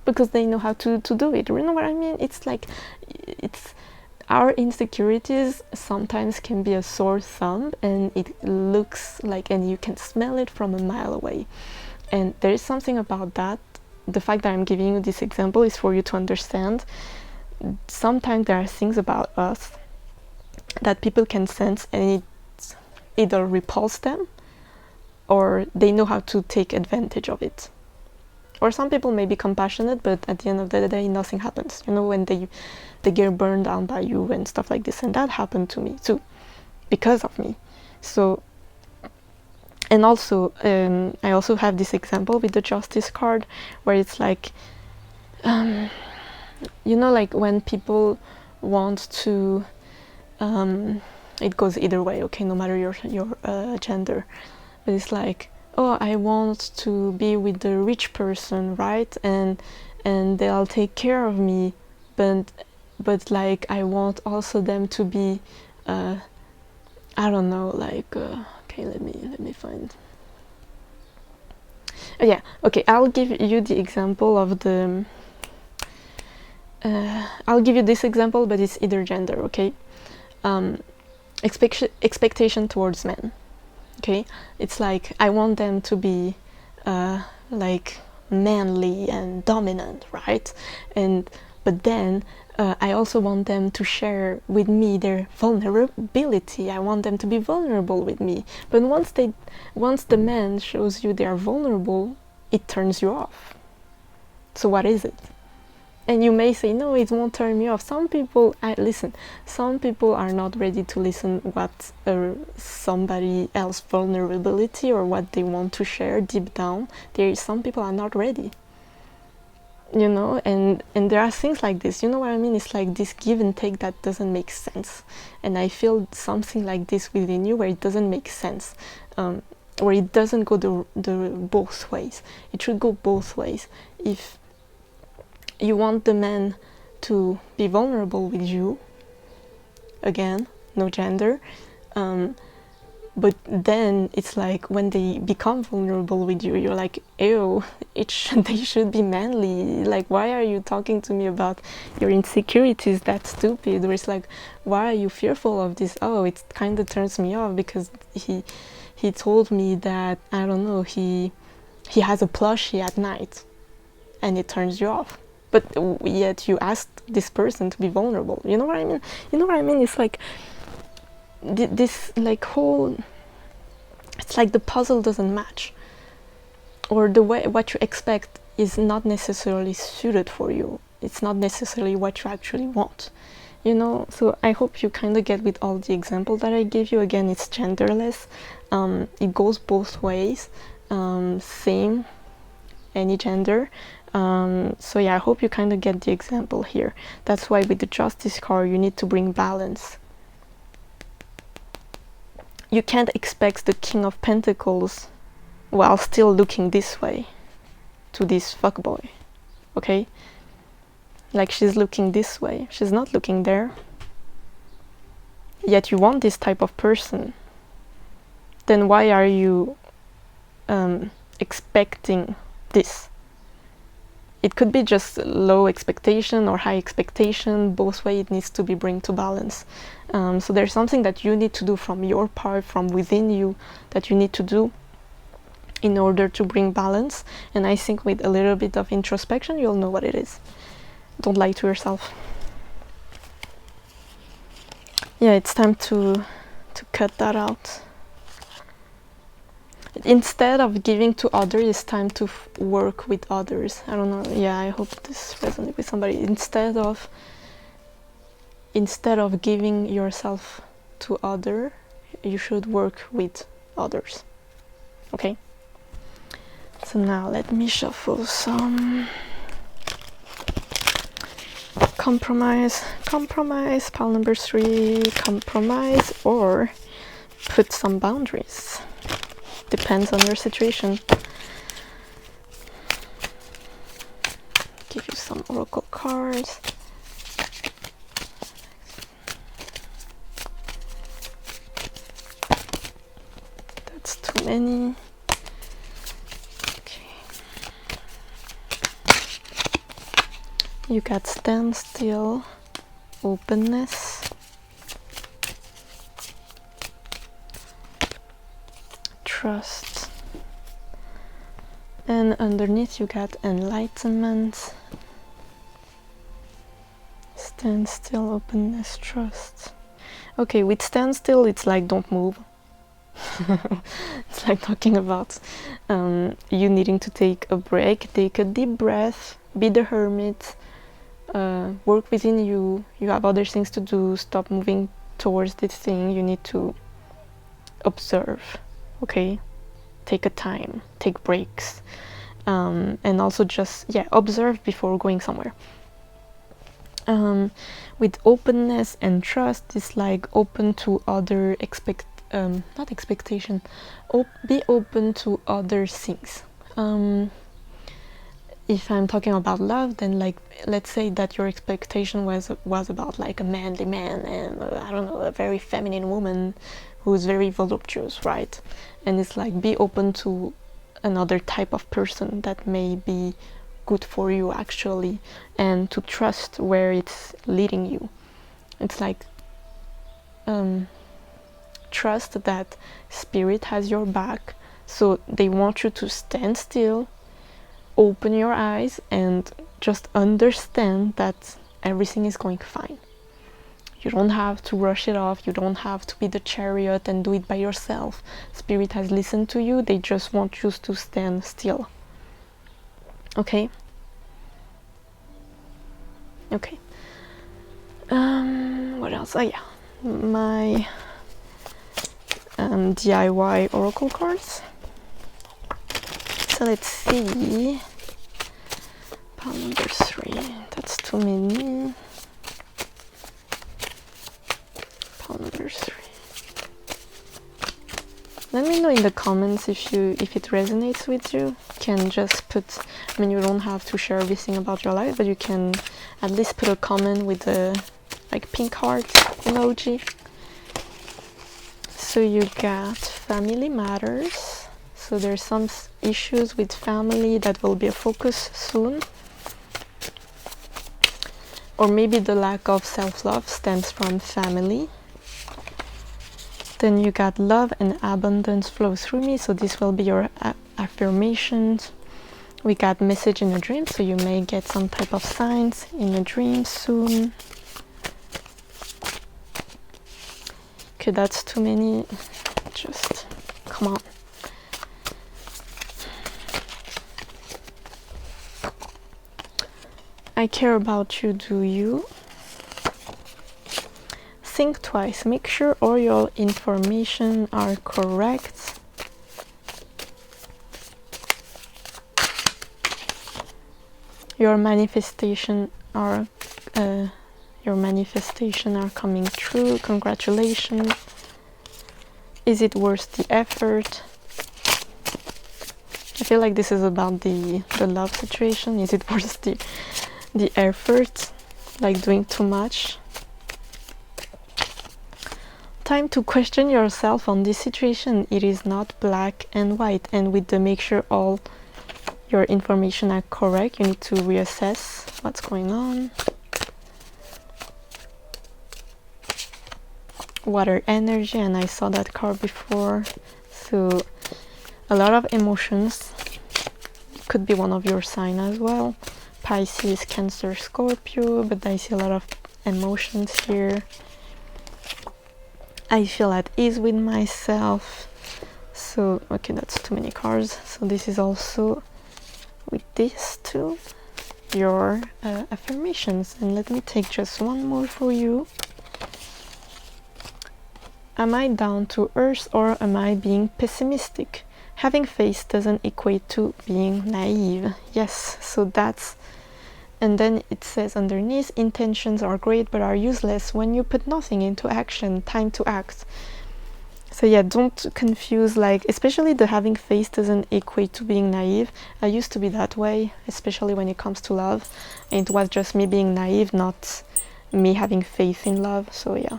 because they know how to do it. You know what I mean? It's like, it's our insecurities sometimes can be a sore thumb, and it looks like, and you can smell it from a mile away. And there is something about that. The fact that I'm giving you this example is for you to understand. Sometimes there are things about us that people can sense, and it either repulse them or they know how to take advantage of it. Or some people may be compassionate, but at the end of the day, nothing happens. You know, when they get burned down by you and stuff like this. And that happened to me too, because of me. So, and also, I also have this example with the justice card, where it's like, you know, like when people want to, it goes either way, okay, no matter your gender, but it's like, oh, I want to be with the rich person, right? And they'll take care of me, but like I want also them to be, I don't know, like, okay, let me find. Oh, yeah, okay, I'll give you the example of the. I'll give you this example, but it's either gender, okay? Expectation towards men. Okay, it's like I want them to be like manly and dominant, right? But then I also want them to share with me their vulnerability. I want them to be vulnerable with me. But once the man shows you they are vulnerable, it turns you off. So what is it? And you may say, no, it won't turn me off. Some people, listen, some people are not ready to listen what somebody else's vulnerability or what they want to share deep down. Some people are not ready. You know, and there are things like this, you know what I mean? It's like this give and take that doesn't make sense. And I feel something like this within you where it doesn't make sense. Where it doesn't go the both ways. It should go both ways. If you want the man to be vulnerable with you, again, no gender, but then it's like when they become vulnerable with you, you're like, ew, they should be manly. Like, why are you talking to me about your insecurities? That's stupid. Or it's like, why are you fearful of this? Oh, it kind of turns me off because he told me that, I don't know, he has a plushie at night, and it turns you off. But yet you asked this person to be vulnerable. You know what I mean? You know what I mean? It's like this like whole. It's like the puzzle doesn't match, or the way what you expect is not necessarily suited for you. It's not necessarily what you actually want. You know. So I hope you kind of get with all the examples that I gave you. Again, it's genderless. It goes both ways. Same. Any gender, So yeah, I hope you kind of get the example here. That's why with the Justice card you need to bring balance. You can't expect the King of Pentacles while still looking this way to this fuckboy, okay? Like, she's looking this way, she's not looking there. Yet you want this type of person. Then why are you expecting this? It could be just low expectation or high expectation. Both ways it needs to be bring to balance. So there's something that you need to do from your part, from within you, that you need to do in order to bring balance. And I think with a little bit of introspection, you'll know what it is. Don't lie to yourself. Yeah, it's time to cut that out. Instead of giving to others, it's time to work with others. I don't know. Yeah, I hope this resonates with somebody. Instead of giving yourself to others, you should work with others. Okay? So now let me shuffle some compromise, pile number 3, compromise, or put some boundaries. Depends on your situation. Give you some oracle cards. That's too many. Okay. You got stand still, openness, trust, and underneath you got enlightenment, stand still, openness, trust. Okay, with stand still it's like don't move. It's like talking about you needing to take a break, take a deep breath, be the hermit, work within you. You have other things to do. Stop moving towards this thing. You need to observe. Okay, take a time, take breaks, and also just observe before going somewhere. With openness and trust, it's like open to other not expectation. Be open to other things. If I'm talking about love, then like let's say that your expectation was about like a manly man and I don't know, a very feminine woman who's very voluptuous, right? And it's like be open to another type of person that may be good for you actually, and to trust where it's leading you. It's like trust that spirit has your back, so they want you to stand still, open your eyes, and just understand that everything is going fine. You don't have to rush it off. You don't have to be the chariot and do it by yourself. Spirit has listened to you. They just want you to stand still. Okay? Okay. What else? Oh yeah, my DIY oracle cards. So let's see. Pile number 3. That's too many. Number 3. Let me know in the comments if it resonates with you. You can just put, I mean, you don't have to share everything about your life, but you can at least put a comment with the like pink heart emoji. So you got family matters. So there's some issues with family that will be a focus soon. Or maybe the lack of self-love stems from family. Then you got love and abundance flow through me, so this will be your affirmations. We got message in a dream, so you may get some type of signs in a dream soon. Okay, that's too many. Just come on. I care about you, do you? Think twice. Make sure all your information are correct. your manifestation are coming true. Congratulations. Is it worth the effort? I feel like this is about the love situation. Is it worth the effort? Like doing too much? Time to question yourself on this situation. It is not black and white, and with the make sure all your information are correct, you need to reassess what's going on. Water energy, and I saw that card before, so a lot of emotions. Could be one of your sign as well. Pisces, Cancer, Scorpio, but I see a lot of emotions here. I feel at ease with myself. So, okay, that's too many cards. So this is also with these two, your affirmations. And let me take just one more for you. Am I down to earth or am I being pessimistic? Having faith doesn't equate to being naive. Yes, so that's... And then it says underneath, intentions are great but are useless when you put nothing into action. Time to act. So yeah, don't confuse, like, especially the having faith doesn't equate to being naive. I used to be that way, especially when it comes to love. And it was just me being naive, not me having faith in love. So yeah.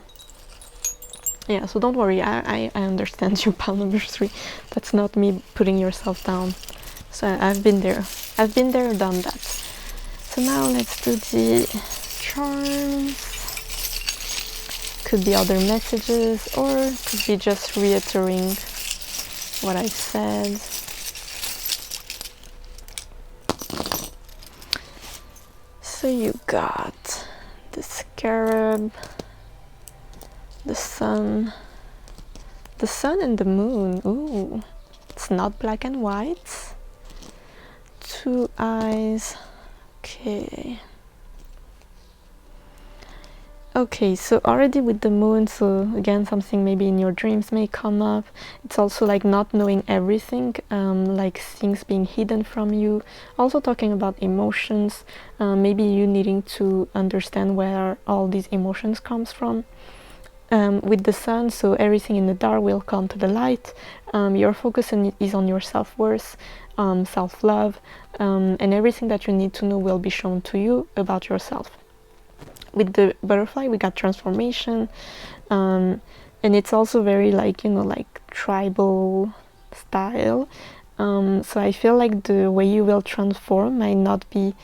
Yeah, so don't worry, I understand you, pile number 3. That's not me putting yourself down. So I've been there. I've been there, done that. So now let's do the charms. Could be other messages, or could be just reiterating what I said. So you got the scarab, the sun and the moon. Ooh, it's not black and white. 2 eyes. Okay, so already with the moon, so again, something maybe in your dreams may come up. It's also like not knowing everything, like things being hidden from you. Also talking about emotions, maybe you needing to understand where all these emotions comes from. With the sun, so everything in the dark will come to the light. Your focus is on your self-worth, self-love, and everything that you need to know will be shown to you about yourself. With the butterfly, we got transformation, and it's also very like, you know, like tribal style. So I feel like the way you will transform might not be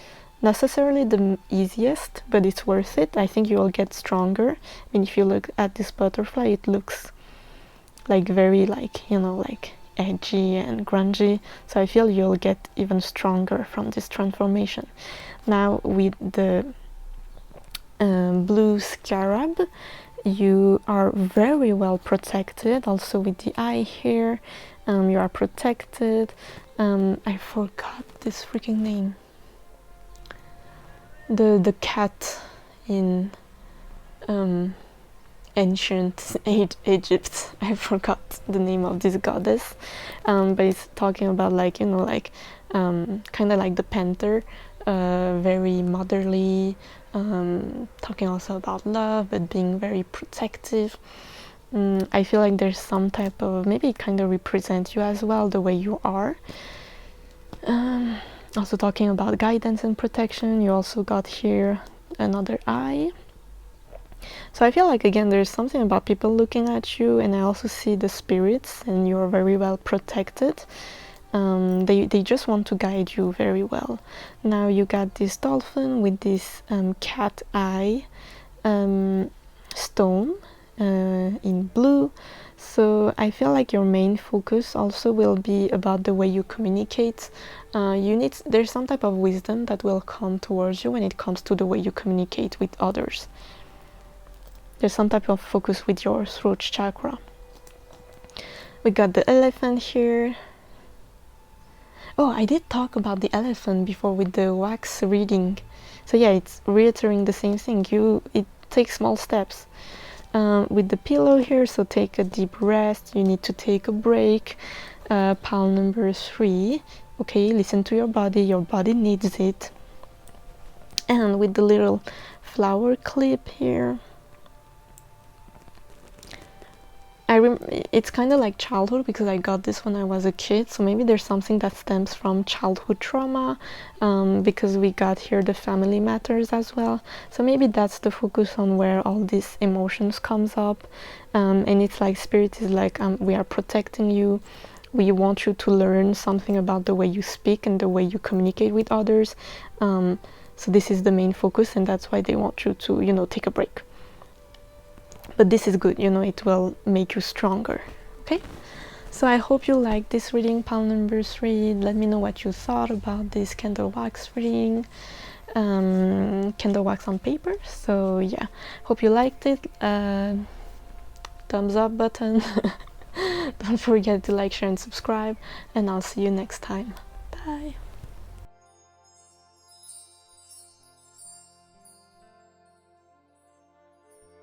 necessarily the easiest, but it's worth it. I think you will get stronger. I mean, if you look at this butterfly, it looks like very like, you know, like edgy and grungy. So I feel you'll get even stronger from this transformation. Now with the blue scarab, you are very well protected. Also with the eye here, you are protected. I forgot this freaking name. The cat in ancient Egypt. I forgot the name of this goddess, but it's talking about, like, you know, like kind of like the panther, very motherly, talking also about love but being very protective. I feel like there's some type of, maybe it kind of represents you as well, the way you are. Also talking about guidance and protection. You also got here another eye. So I feel like, again, there's something about people looking at you, and I also see the spirits, and you're very well protected. They just want to guide you very well. Now you got this dolphin with this cat eye stone in blue. So I feel like your main focus also will be about the way you communicate. There's some type of wisdom that will come towards you when it comes to the way you communicate with others. There's some type of focus with your throat chakra. We got the elephant here. Oh, I did talk about the elephant before with the wax reading. So yeah, it's reiterating the same thing. It takes small steps. With the pillow here, so take a deep rest. You need to take a break. Pile number 3. Okay, listen to your body. Your body needs it. And with the little flower clip here, it's kind of like childhood, because I got this when I was a kid, so maybe there's something that stems from childhood trauma, because we got here the family matters as well, so maybe that's the focus on where all these emotions comes up. And it's like spirit is like, we are protecting you, we want you to learn something about the way you speak and the way you communicate with others, so this is the main focus, and that's why they want you to, you know, take a break. But this is good, you know, it will make you stronger. Okay, so I hope you liked this reading, pile number 3. Let me know what you thought about this candle wax reading, candle wax on paper. So yeah, hope you liked it. Thumbs up button. Don't forget to like, share and subscribe, and I'll see you next time. Bye.